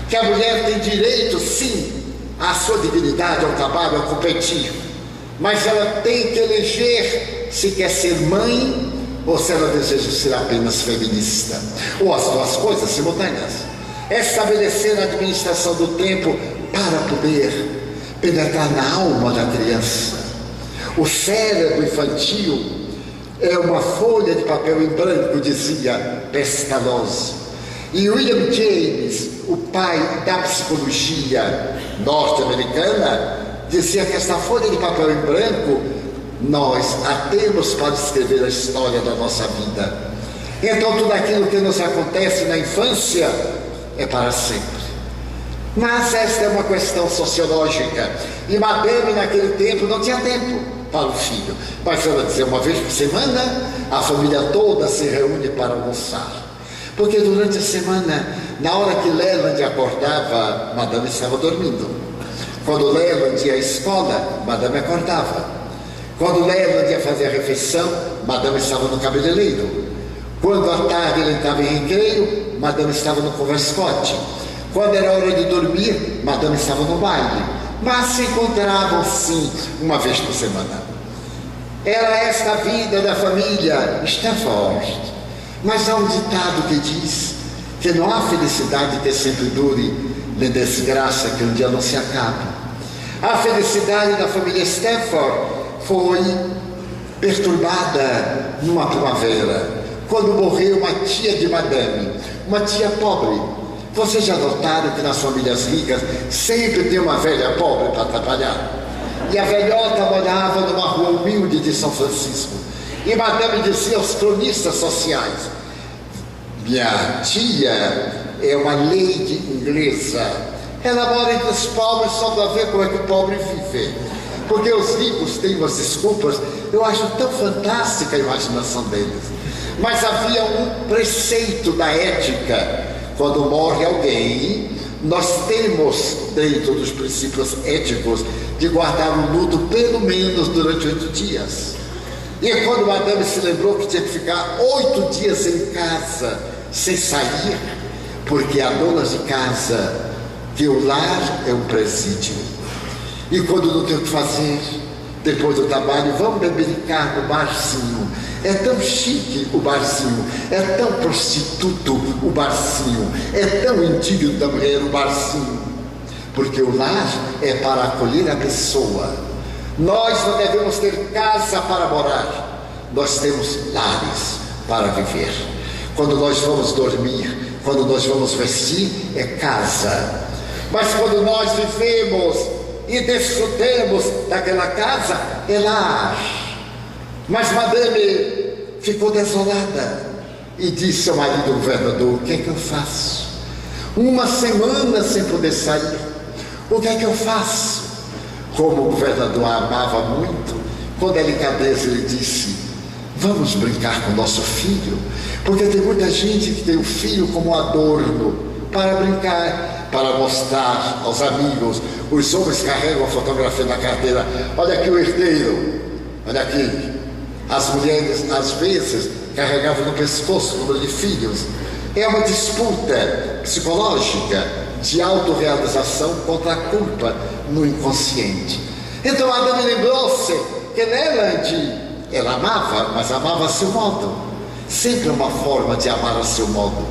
que a mulher tem direito, sim, à sua dignidade, ao trabalho, a competir, mas ela tem que eleger se quer ser mãe ou se ela deseja ser apenas feminista, ou as duas coisas simultâneas. Estabelecer a administração do tempo para poder penetrar na alma da criança. O cérebro infantil é uma folha de papel em branco, dizia Pestalozzi. E William James, o pai da psicologia norte-americana, dizia que esta folha de papel em branco nós a temos para escrever a história da nossa vida. Então tudo aquilo que nos acontece na infância é para sempre. Mas esta é uma questão sociológica. E Madame naquele tempo não tinha tempo para o filho. Mas ela dizia, uma vez por semana a família toda se reúne para almoçar. Porque durante a semana, na hora que Leland acordava, Madame estava dormindo. Quando Leland ia à escola, Madame acordava. Quando Leland ia fazer a refeição, Madame estava no cabeleireiro. Quando à tarde ele estava em recreio, Madame estava no converscote. Quando era hora de dormir, Madame estava no baile. Mas se encontravam sim uma vez por semana. Era esta a vida da família Stafford. Mas há um ditado que diz que não há felicidade que sempre dure, nem desgraça que um dia não se acabe. A felicidade da família Stafford foi perturbada numa primavera, quando morreu uma tia de Madame, uma tia pobre. Vocês já notaram que nas famílias ricas sempre tem uma velha pobre para trabalhar? E a velhota morava numa rua humilde de São Francisco. E Madame dizia aos cronistas sociais: minha tia é uma lady inglesa. Ela mora entre os pobres só para ver como é que o pobre vive. Porque os ricos têm umas desculpas. Eu acho tão fantástica a imaginação deles. Mas havia um preceito da ética. Quando morre alguém, nós temos, dentro dos princípios éticos, de guardar o luto pelo menos durante 8 dias. E quando Madame se lembrou que tinha que ficar 8 dias em casa, sem sair, porque a dona de casa, que o lar é um presídio. E quando não tem o que fazer, depois do trabalho, vamos bebericar no barzinho. É tão chique o barzinho, é tão prostituto o barzinho, é tão indigno da mulher o barzinho. Porque o lar é para acolher a pessoa. Nós não devemos ter casa para morar, nós temos lares para viver. Quando nós vamos dormir, quando nós vamos vestir, é casa. Mas quando nós vivemos e desfrutemos daquela casa, é lar. Mas Madame ficou desolada e disse ao marido governador: o que é que eu faço? Uma semana sem poder sair, o que é que eu faço? Como o governador a amava muito, com delicadeza ele disse: vamos brincar com nosso filho, porque tem muita gente que tem o filho como adorno para brincar, para mostrar aos amigos. Os homens carregam a fotografia na carteira: olha aqui o herdeiro, olha aqui. As mulheres, às vezes, carregavam no pescoço o número de filhos. É uma disputa psicológica de autorrealização contra a culpa no inconsciente. Então Madame lembrou-se que Leland, ela amava, mas amava a seu modo. Sempre uma forma de amar a seu modo.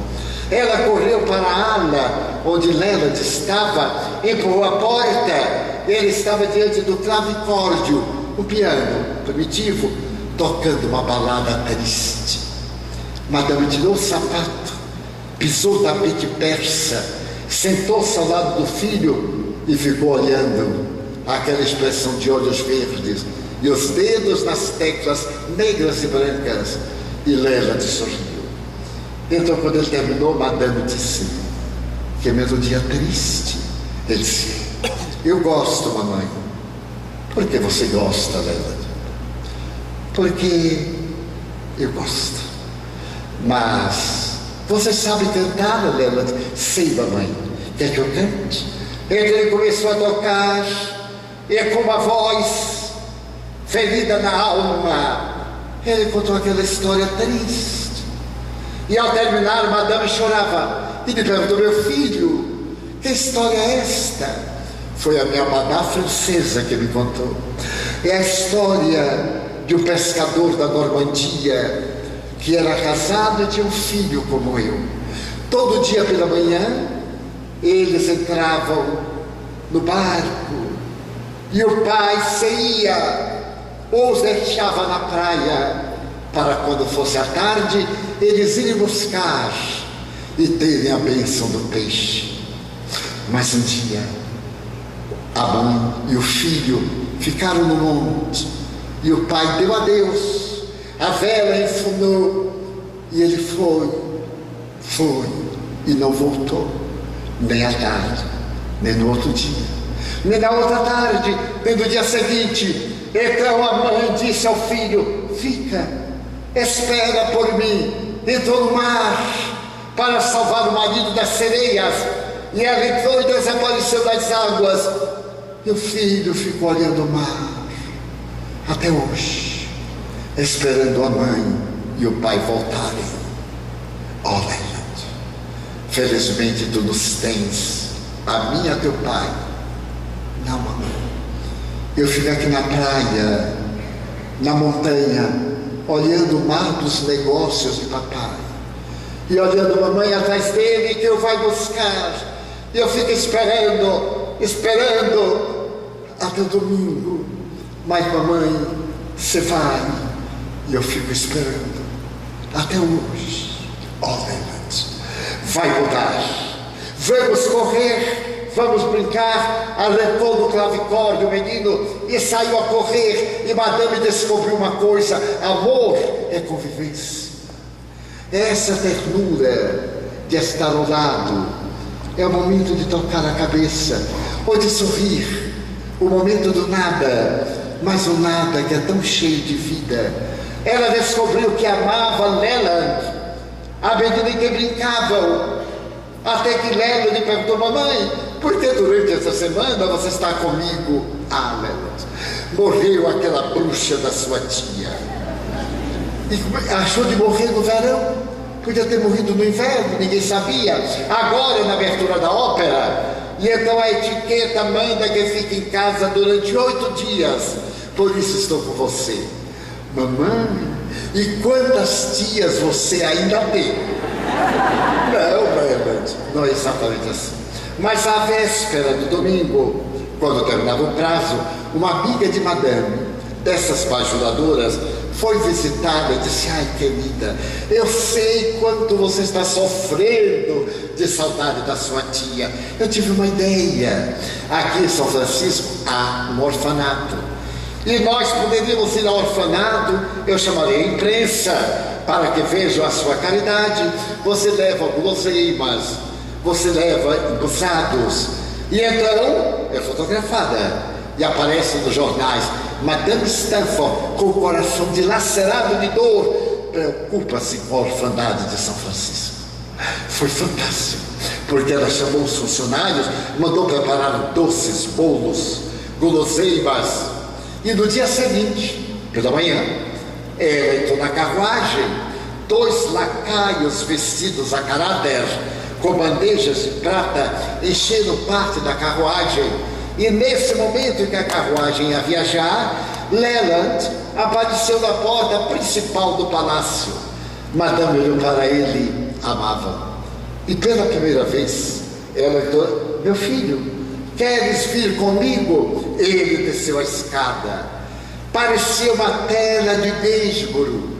Ela correu para a ala onde Leland estava, empurrou a porta. Ele estava diante do clavicórdio, o piano primitivo, tocando uma balada triste. Madame tirou o sapato, pisou o tapete persa, sentou-se ao lado do filho e ficou olhando aquela expressão de olhos verdes e os dedos nas teclas negras e brancas. E Leland sorriu. Então, quando ele terminou, Madame disse: que melodia triste. Ele disse: eu gosto, mamãe. Por que você gosta, Leland? Porque eu gosto. Mas você sabe cantar, Leland? Sei, mamãe. Quer que eu cante? Então ele começou a tocar, e com uma voz ferida na alma, ele contou aquela história triste. E ao terminar, Madame chorava e me perguntou: meu filho, que história é esta? Foi a minha babá francesa que me contou. É a história de um pescador da Normandia que era casado e tinha um filho como eu. Todo dia pela manhã eles entravam no barco e o pai saía ou os deixava na praia para quando fosse a tarde eles irem buscar e terem a bênção do peixe. Mas um dia a mãe e o filho ficaram no monte e o pai deu adeus, a vela enfunou e ele foi e não voltou, nem à tarde, nem no outro dia, nem na outra tarde, nem no dia seguinte. Então a mãe disse ao filho: fica, espera por mim. Entrou no mar para salvar o marido das sereias, e ela entrou e desapareceu das águas, e o filho ficou olhando o mar até hoje, esperando a mãe e o pai voltarem. Olha, felizmente tu nos tens, a mim e a teu pai. Não, mamãe, eu fico aqui na praia, na montanha, olhando o mar dos negócios de papai, e olhando a mamãe atrás dele que eu vai buscar, e eu fico esperando até o domingo. Mas mamãe, você vai, e eu fico esperando até hoje. Olha, vai mudar, vamos correr, vamos brincar. Arrancou do clavicórdio o menino e saiu a correr, e Madame descobriu uma coisa: amor é convivência. Essa ternura de estar ao lado é o momento de tocar a cabeça ou de sorrir, o momento do nada, mas o nada que é tão cheio de vida. Ela descobriu que amava Leland à medida em que brincavam, até que Leland lhe perguntou: mamãe, por que durante essa semana você está comigo? Ah, Leland, morreu aquela bruxa da sua tia. E achou de morrer no verão, podia ter morrido no inverno, ninguém sabia. Agora na abertura da ópera, e então a etiqueta manda que fique em casa durante 8 dias, por isso estou com você. Mamãe, e quantas tias você ainda tem? Não é exatamente assim. Mas à véspera do domingo, quando terminava o prazo, uma amiga de Madame, dessas bajuladoras, foi visitada e disse: ai, querida, eu sei quanto você está sofrendo de saudade da sua tia. Eu tive uma ideia. Aqui em São Francisco há um orfanato, e nós poderíamos ir ao orfanato. Eu chamarei a imprensa para que vejam a sua caridade. Você leva guloseimas, você leva embuçados, e então é fotografada e aparece nos jornais: Madame Stanford, com o coração dilacerado de dor, preocupa-se com a orfandade de São Francisco. Foi fantástico, porque ela chamou os funcionários, mandou preparar doces, bolos, guloseimas. E no dia seguinte, pela manhã, ela entrou na carruagem, 2 lacaios vestidos a caráter, com bandejas de prata, encheram parte da carruagem. E nesse momento em que a carruagem ia viajar, Leland apareceu na porta principal do palácio. Madame olhou para ele, amava. E pela primeira vez, ela entrou: meu filho, queres vir comigo? Ele desceu a escada. Parecia uma tela de Gainsborough,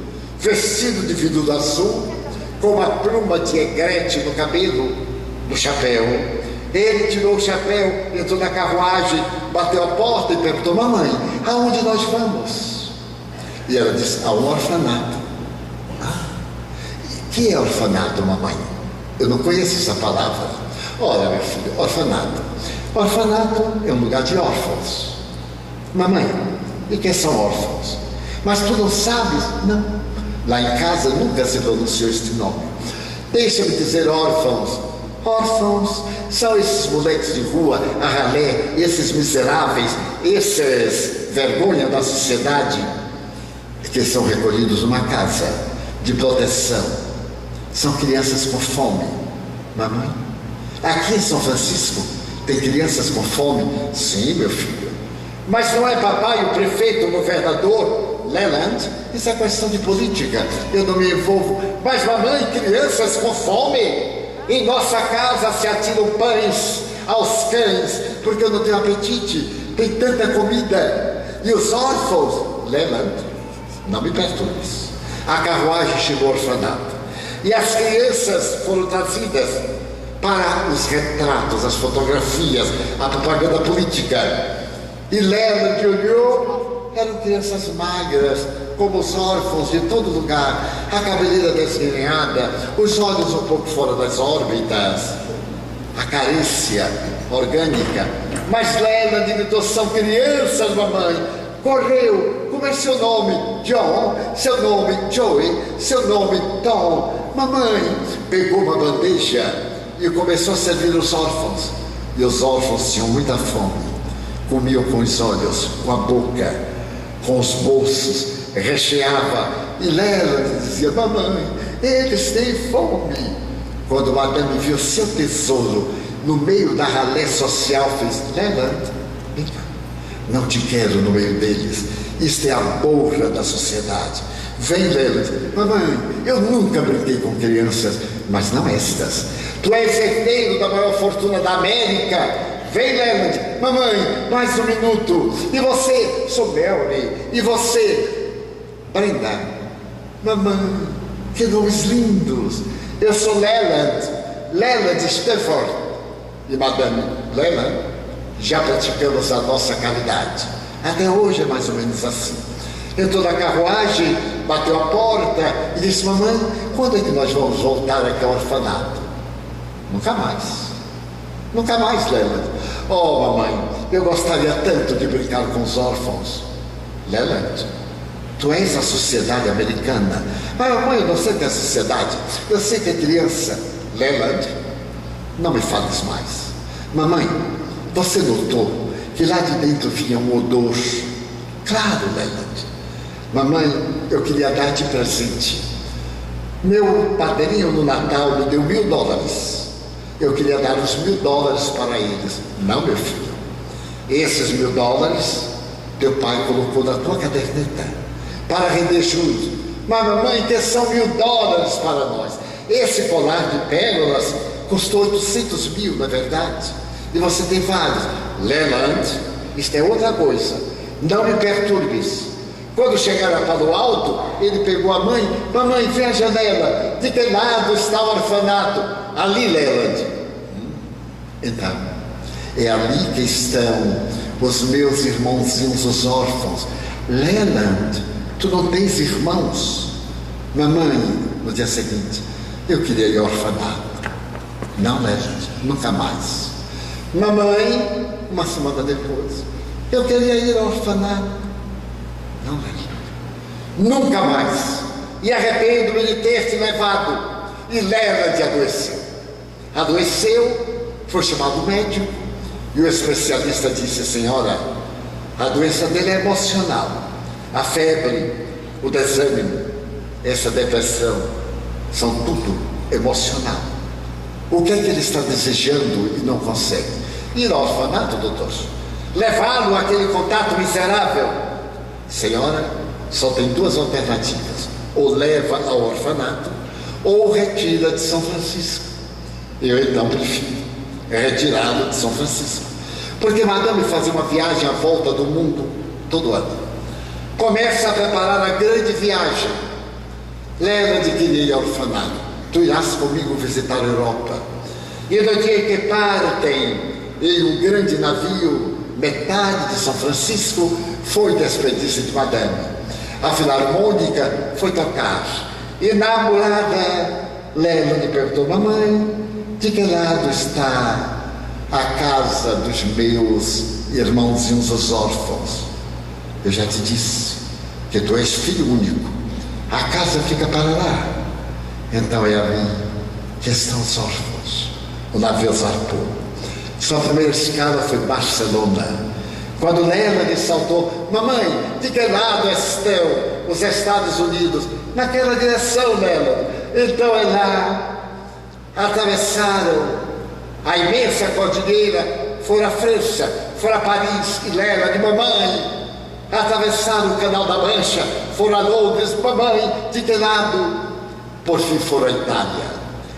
vestido de veludo azul, com uma pluma de egrete no cabelo, no chapéu. Ele tirou o chapéu, entrou na carruagem, bateu a porta e perguntou: mamãe, aonde nós vamos? E ela disse: a um orfanato. Ah, que é orfanato, mamãe? Eu não conheço essa palavra. Olha, meu filho, orfanato. Orfanato é um lugar de órfãos. Mamãe, e que são órfãos? Mas tu não sabes? Não. Lá em casa nunca se pronunciou este nome. Deixa-me dizer órfãos. Órfãos são esses moleques de rua, a ralé, esses miseráveis, esses vergonha da sociedade, que são recolhidos numa casa de proteção. São crianças com fome. Mamãe, aqui em São Francisco tem crianças com fome? Sim, meu filho. Mas não é papai o prefeito, o governador? Leland, isso é questão de política, eu não me envolvo. Mas mamãe, crianças com fome? Em nossa casa se atiram pães aos cães, porque eu não tenho apetite, tem tanta comida. E os órfãos? Leland, não me perturbes. A carruagem chegou ao orfanato e as crianças foram trazidas para os retratos, as fotografias, a propaganda política. E Leland olhou, eram crianças magras, como os órfãos de todo lugar, a cabeleira desgrenhada, os olhos um pouco fora das órbitas, a carícia orgânica. Mas Leland gritou: são crianças, mamãe. Correu. Como é seu nome? John. Seu nome? Joey. Seu nome? Tom. Mamãe pegou uma bandeja e começou a servir os órfãos. E os órfãos tinham muita fome. Comiam com os olhos, com a boca, com os bolsos, recheava. E Leland dizia: mamãe, eles têm fome. Quando Madame viu seu tesouro no meio da ralé social, fez: Leland, vem cá, não te quero no meio deles. Isto é a borra da sociedade. Vem, Leland. Mamãe, eu nunca brinquei com crianças, mas não estas. Tu és herdeiro da maior fortuna da América. Vem, Leland. Mamãe, mais um minuto. E você? Sou Melanie. E você? Brenda. Mamãe, que nomes lindos. Eu sou Leland. Leland Stafford. E Madame Leland, já praticamos a nossa caridade. Até hoje é mais ou menos assim. Entrou na carruagem, bateu a porta e disse: mamãe, quando é que nós vamos voltar aqui ao orfanato? Nunca mais. Nunca mais, Leland. Oh, mamãe, eu gostaria tanto de brincar com os órfãos. Leland, tu és a sociedade americana. Mas, mamãe, eu não sei que é a sociedade, eu sei que é criança. Leland, não me fales mais. Mamãe, você notou que lá de dentro vinha um odor? Claro, Leland. Mamãe, eu queria dar de presente. Meu padrinho no Natal me deu $1000. Eu queria dar os $1000 para eles. Não, meu filho. Esses $1000 teu pai colocou na tua caderneta para render juros. Mas, mamãe, que são $1000 para nós? Esse colar de pérolas custou 800 mil, não é verdade? E você tem vários. Leland, isto é outra coisa. Não me perturbes. Quando chegaram a Palo Alto, ele pegou a mãe. Mamãe, vê a janela. De que lado está o orfanato? Ali, Leland. Então, é ali que estão os meus irmãozinhos, os órfãos. Leland, tu não tens irmãos? Mamãe, no dia seguinte, eu queria ir ao orfanato. Não, Leland, nunca mais. Mamãe, uma semana depois, eu queria ir ao orfanato. Não, Leland, nunca mais. E arrependo-me de ter te levado. E Leland adoeceu. Adoeceu, foi chamado médico, e o especialista disse: senhora, a doença dele é emocional. A febre, o desânimo, essa depressão, são tudo emocional. O que é que ele está desejando e não consegue? Ir ao orfanato, doutor? Levá-lo àquele contato miserável? Senhora, só tem duas alternativas: ou leva ao orfanato, ou retira de São Francisco. Eu então prefiro retirá-lo de São Francisco, porque Madame fazia uma viagem à volta do mundo todo ano. Começa a preparar a grande viagem. Leva-de querer ir ao orfanato. Tu irás comigo visitar a Europa. E no dia em que partem em um grande navio, metade de São Francisco foi despedir-se de Madame. A filarmônica foi tocar. E na morada, Leland perguntou: mamãe, de que lado está a casa dos meus irmãozinhos, os órfãos? Eu já te disse que tu és filho único. A casa fica para lá. Então é ali que estão os órfãos. O navio zarpou. Sua primeira escala foi Barcelona. Quando Leland saltou: mamãe, de que lado estão os Estados Unidos? Naquela direção, Leland. Então é lá, atravessaram a imensa cordilheira, foram a França, foram a Paris e Lela de mamãe, atravessaram o Canal da Mancha, foram a Londres, mamãe, de que lado? Por fim foram à Itália,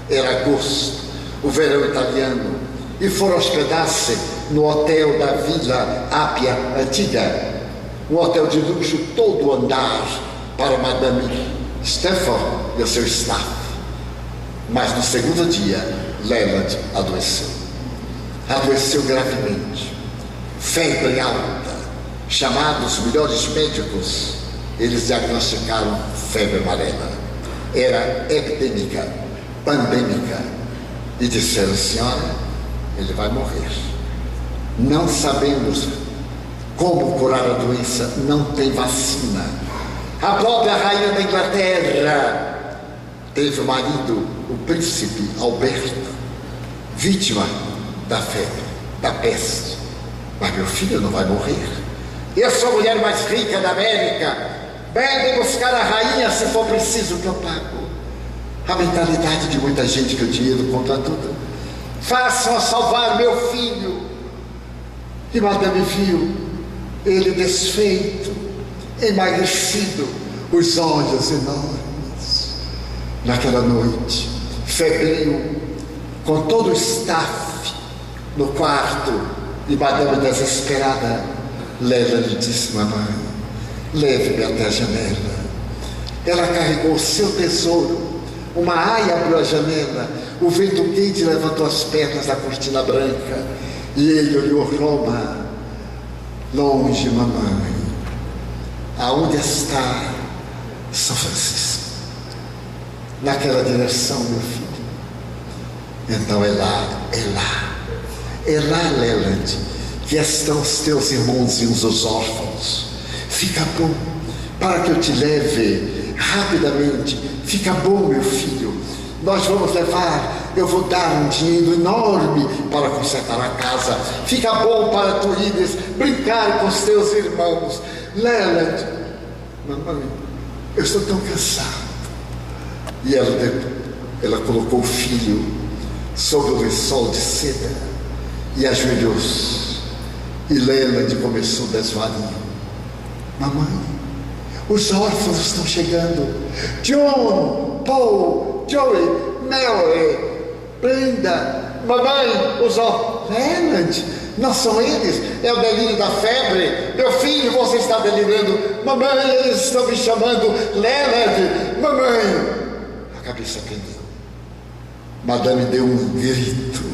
era agosto, o verão italiano, e foram hospedar-se no hotel da Vila Ápia Antiga, um hotel de luxo todo andar para Madame Stafford e o seu staff. Mas no segundo dia, Leland adoeceu. Adoeceu gravemente, febre alta. Chamados os melhores médicos, eles diagnosticaram febre amarela. Era epidêmica, pandêmica. E disseram: senhora, ele vai morrer. Não sabemos como curar a doença, não tem vacina. A própria rainha da Inglaterra teve o marido, o príncipe Alberto, vítima da febre, da peste. Mas meu filho não vai morrer. Eu sou a mulher mais rica da América. Bebe buscar a rainha se for preciso, que eu pago. A mentalidade de muita gente que o dinheiro contra tudo. Façam-a salvar meu filho. E Madame viu ele desfeito, emagrecido, os olhos enormes. Naquela noite, febril, com todo o staff no quarto, e Madame desesperada, Lela lhe disse: mamãe, leve-me até a janela. Ela carregou o seu tesouro, uma aia abriu a janela, o vento quente levantou as pernas da cortina branca, e ele olhou Roma. Longe, mamãe, aonde está São Francisco? Naquela direção, meu filho. Então é lá, Leland, que estão os teus irmãozinhos, os órfãos. Fica bom, para que eu te leve rapidamente. Fica bom, meu filho. Nós vamos levar, eu vou dar um dinheiro enorme para consertar a casa. Fica bom para tu ires brincar com os teus irmãos. Leland, mamãe, eu estou tão cansado. E ela colocou o filho sobre o lençol de seda e ajoelhou-se. E Leland começou o desvario. Mamãe, os órfãos estão chegando. John, Paul, Joey, Mary, Brenda, mamãe, os órfãos. Leland, não são eles, é o delírio da febre. Meu filho, você está delirando. Mamãe, eles estão me chamando. Leland, mamãe. A cabeça pendeu. Madame deu um grito.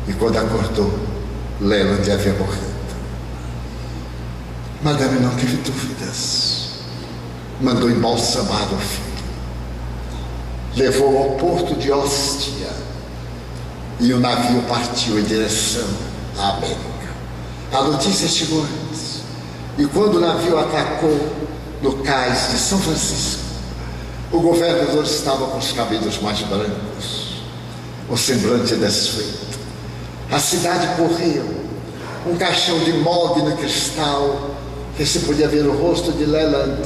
E quando acordou, Leland havia morrido. Madame não teve dúvidas. Mandou embalsamar o filho. Levou ao porto de Ostia. E o navio partiu em direção à América. A notícia chegou antes. E quando o navio atracou no cais de São Francisco, o governador estava com os cabelos mais brancos, o semblante desfeito. A cidade correu, um caixão de mogno e cristal, que se podia ver o rosto de Leland,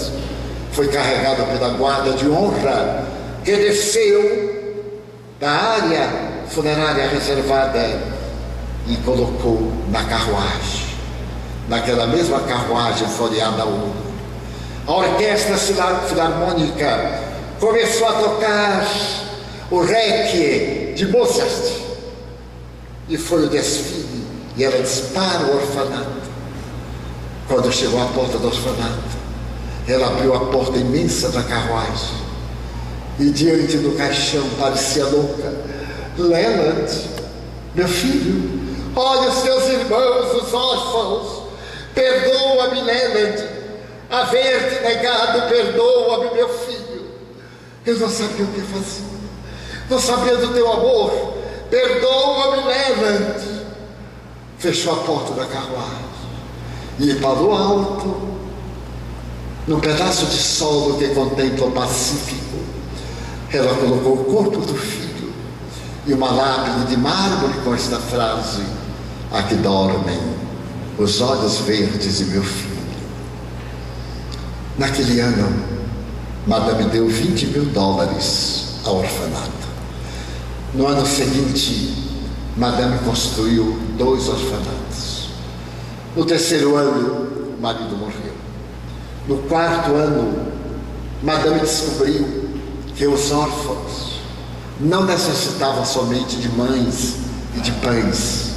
foi carregado pela guarda de honra, que desceu da área funerária reservada e colocou na carruagem, naquela mesma carruagem floreada a ouro. A orquestra filarmônica começou a tocar o Requiem de Mozart, e foi o desfile, e ela dispara o orfanato. Quando chegou à porta do orfanato, ela abriu a porta imensa da carruagem, e diante do caixão parecia louca: Leland, meu filho, olha os teus irmãos, os órfãos, perdoa-me, Leland, haver-te negado, perdoa-me, meu filho. Eu não sabia o que fazer, não sabia do teu amor, perdoa-me, Leland. Fechou a porta da carruagem e parou alto, num pedaço de solo que contempla o Pacífico. Ela colocou o corpo do filho e uma lápide de mármore com esta frase: aqui dormem os olhos verdes de meu filho. Naquele ano, Madame deu $20.000 ao orfanato. No ano seguinte, Madame construiu 2 orfanatos. No 3º ano, o marido morreu. No 4º ano, Madame descobriu que os órfãos não necessitavam somente de mães e de pães,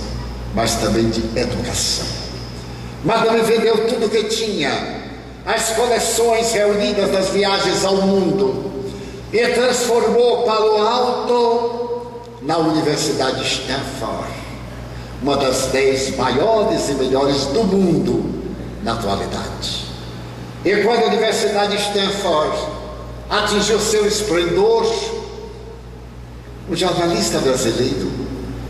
mas também de educação. Madame vendeu tudo que tinha, as coleções reunidas das viagens ao mundo, e transformou Palo Alto na Universidade de Stanford, uma das 10 maiores e melhores do mundo na atualidade. E quando a Universidade de Stanford atingiu seu esplendor, um jornalista brasileiro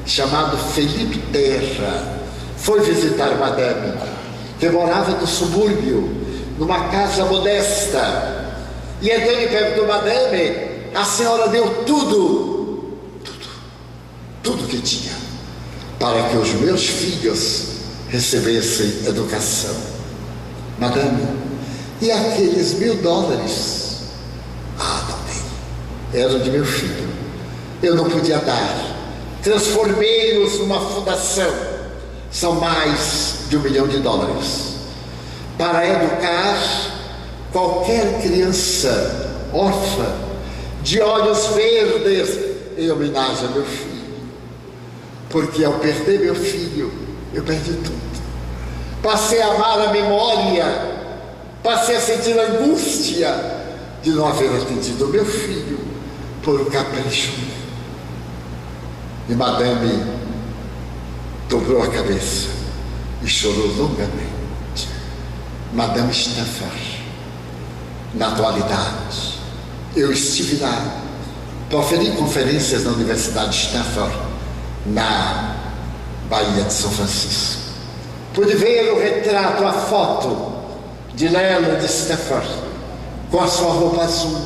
chamado Felipe Terra foi visitar Madame, que morava no subúrbio, numa casa modesta. E então ele perguntou: Madame, a senhora deu tudo que tinha para que os meus filhos recebessem educação. Madame, e aqueles $1000? Também eram de meu filho. Eu não podia dar. Transformei-os numa fundação. São mais de $1 milhão para educar qualquer criança órfã, de olhos verdes, em homenagem a meu filho. Porque ao perder meu filho, eu perdi tudo. Passei a amar a memória, passei a sentir a angústia de não haver atendido meu filho por um capricho. E Madame dobrou a cabeça e chorou longamente. Madame Stanford, na atualidade, eu estive lá, proferi conferências na Universidade de Stanford, na Baía de São Francisco. Pude ver o retrato, a foto de Lela de Stanford, com a sua roupa azul.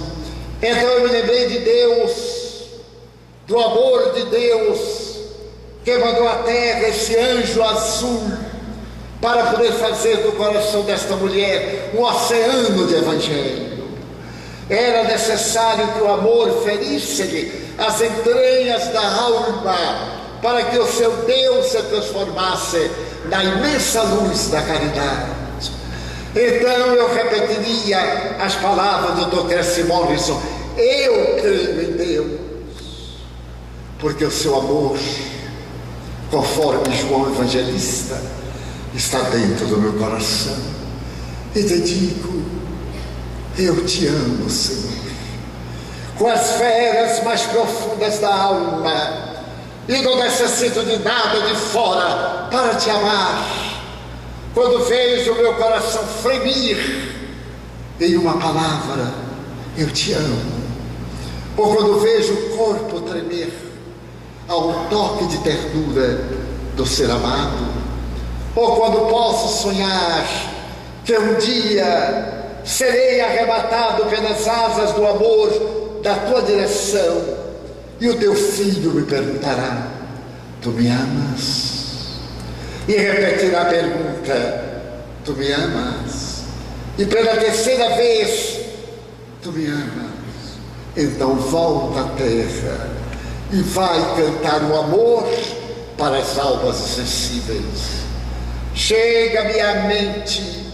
Então eu me lembrei de Deus, do amor de Deus, que mandou à terra esse anjo azul, para poder fazer do coração desta mulher um oceano de evangelho. Era necessário que o amor ferisse-lhe as entranhas da alma, para que o seu Deus se transformasse na imensa luz da caridade. Então eu repetiria as palavras do Dr. Cassie Morrison: eu creio em Deus, porque o seu amor, conforme João Evangelista, está dentro do meu coração. E te digo: eu te amo, Senhor, com as feras mais profundas da alma, e não necessito de nada de fora para te amar. Quando vejo o meu coração fremir em uma palavra, eu te amo. Ou quando vejo o corpo tremer ao toque de ternura do ser amado. Ou quando posso sonhar que um dia serei arrebatado pelas asas do amor da tua direção, e o teu filho me perguntará: tu me amas? E repetirá a pergunta: tu me amas? E pela 3ª vez: tu me amas? Então volta à terra e vai cantar o amor para as almas sensíveis. Chega-me à mente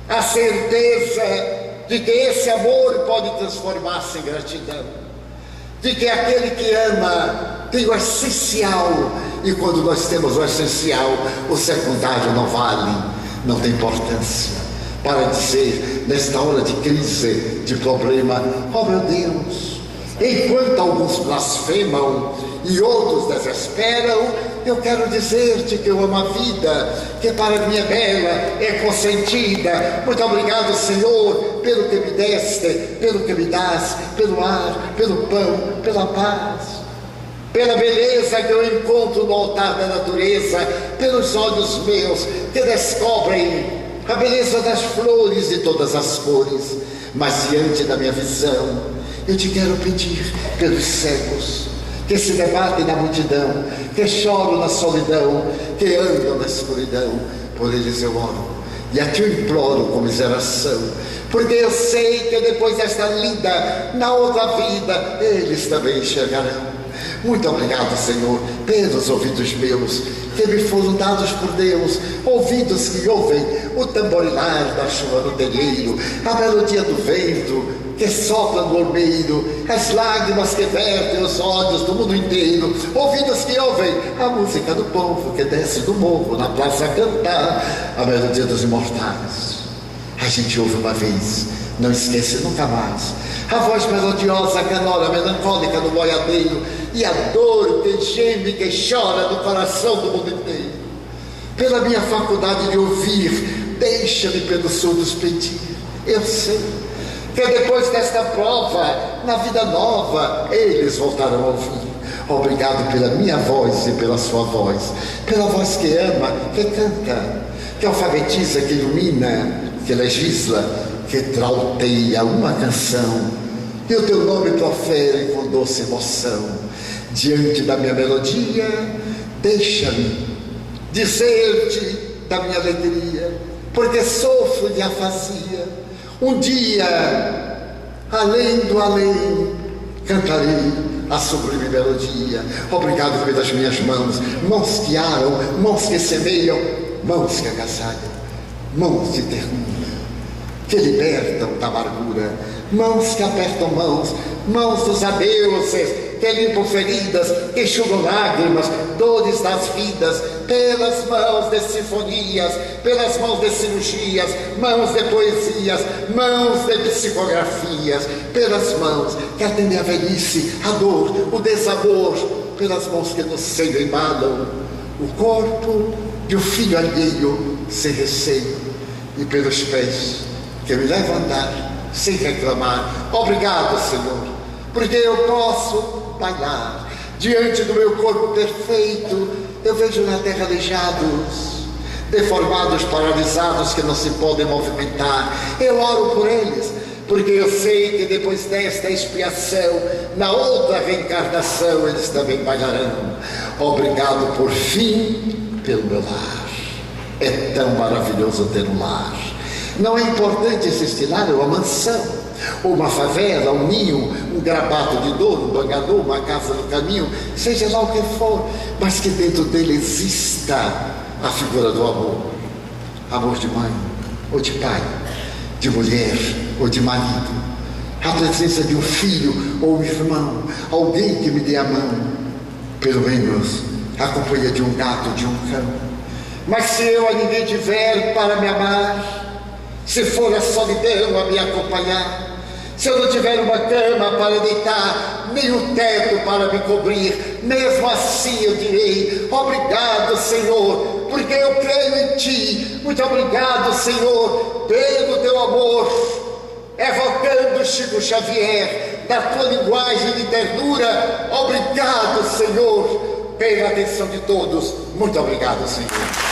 a certeza de que esse amor pode transformar-se em gratidão, de que aquele que ama tem o essencial, e quando nós temos o essencial, o secundário não vale, não tem importância, para dizer, nesta hora de crise, de problema: oh meu Deus, enquanto alguns blasfemam e outros desesperam, eu quero dizer-te que eu amo a vida, que para mim é bela, é consentida. Muito obrigado, Senhor, pelo que me deste, pelo que me dás, pelo ar, pelo pão, pela paz, pela beleza que eu encontro no altar da natureza, pelos olhos meus que descobrem a beleza das flores de todas as cores. Mas diante da minha visão, eu te quero pedir pelos cegos que se debatem na multidão, que choram na solidão, que andam na escuridão. Por eles eu oro, e a ti eu imploro com miseração: porque eu sei que depois desta lida, na outra vida, eles também enxergarão. Muito obrigado, Senhor, pelos ouvidos meus, que me foram dados por Deus, ouvidos que ouvem o tamborilar da chuva no telheiro, a melodia do vento que sopra no ormeiro, as lágrimas que vertem os olhos do mundo inteiro, ouvidos que ouvem a música do povo que desce do morro na praça a cantar a melodia dos imortais. A gente ouve uma vez, não esquece nunca mais, a voz melodiosa, canora, melancólica do boiadeiro, e a dor que geme, que chora no coração do mundo inteiro. Pela minha faculdade de ouvir, deixa-me pelos surdos pedir. Eu sei que depois desta prova, na vida nova, eles voltarão a ouvir. Obrigado pela minha voz e pela sua voz, pela voz que ama, que canta, que alfabetiza, que ilumina, que legisla, que trauteia uma canção, e o teu nome profere com doce emoção. Diante da minha melodia, deixa-me dizer-te da minha alegria, porque sofro de afasia. Um dia, além do além, cantarei a sublime melodia. Obrigado pelas minhas mãos, mãos que aram, mãos que semeiam, mãos que agasalham, mãos de ternura, que libertam da amargura, mãos que apertam mãos, mãos dos adeuses, que limpam feridas, que enxugam lágrimas, dores das vidas, pelas mãos de sinfonias, pelas mãos de cirurgias, mãos de poesias, mãos de psicografias, pelas mãos que atendem a velhice, a dor, o desamor, pelas mãos que no seio embalam o corpo de um filho alheio sem receio, e pelos pés que me levam a andar sem reclamar. Obrigado, Senhor, porque eu posso bailar diante do meu corpo perfeito. Eu vejo na terra aleijados, deformados, paralisados, que não se podem movimentar. Eu oro por eles, porque eu sei que depois desta expiação, na outra reencarnação, eles também bailarão. Obrigado por fim pelo meu lar. É tão maravilhoso ter um lar. Não é importante existir lar, é uma mansão, ou uma favela, um ninho, um grabato de dono, um bangador, uma casa no caminho, seja lá o que for, mas que dentro dele exista a figura do amor. Amor de mãe ou de pai, de mulher ou de marido, a presença de um filho ou um irmão, alguém que me dê a mão, pelo menos a companhia de um gato, de um cão. Mas se eu a ninguém tiver para me amar, se for a solidão a me acompanhar, se eu não tiver uma cama para deitar, nem um teto para me cobrir, mesmo assim eu direi: obrigado, Senhor, porque eu creio em Ti. Muito obrigado, Senhor, pelo Teu amor. Evocando Chico Xavier, da Tua linguagem de ternura, obrigado, Senhor, pela atenção de todos. Muito obrigado, Senhor.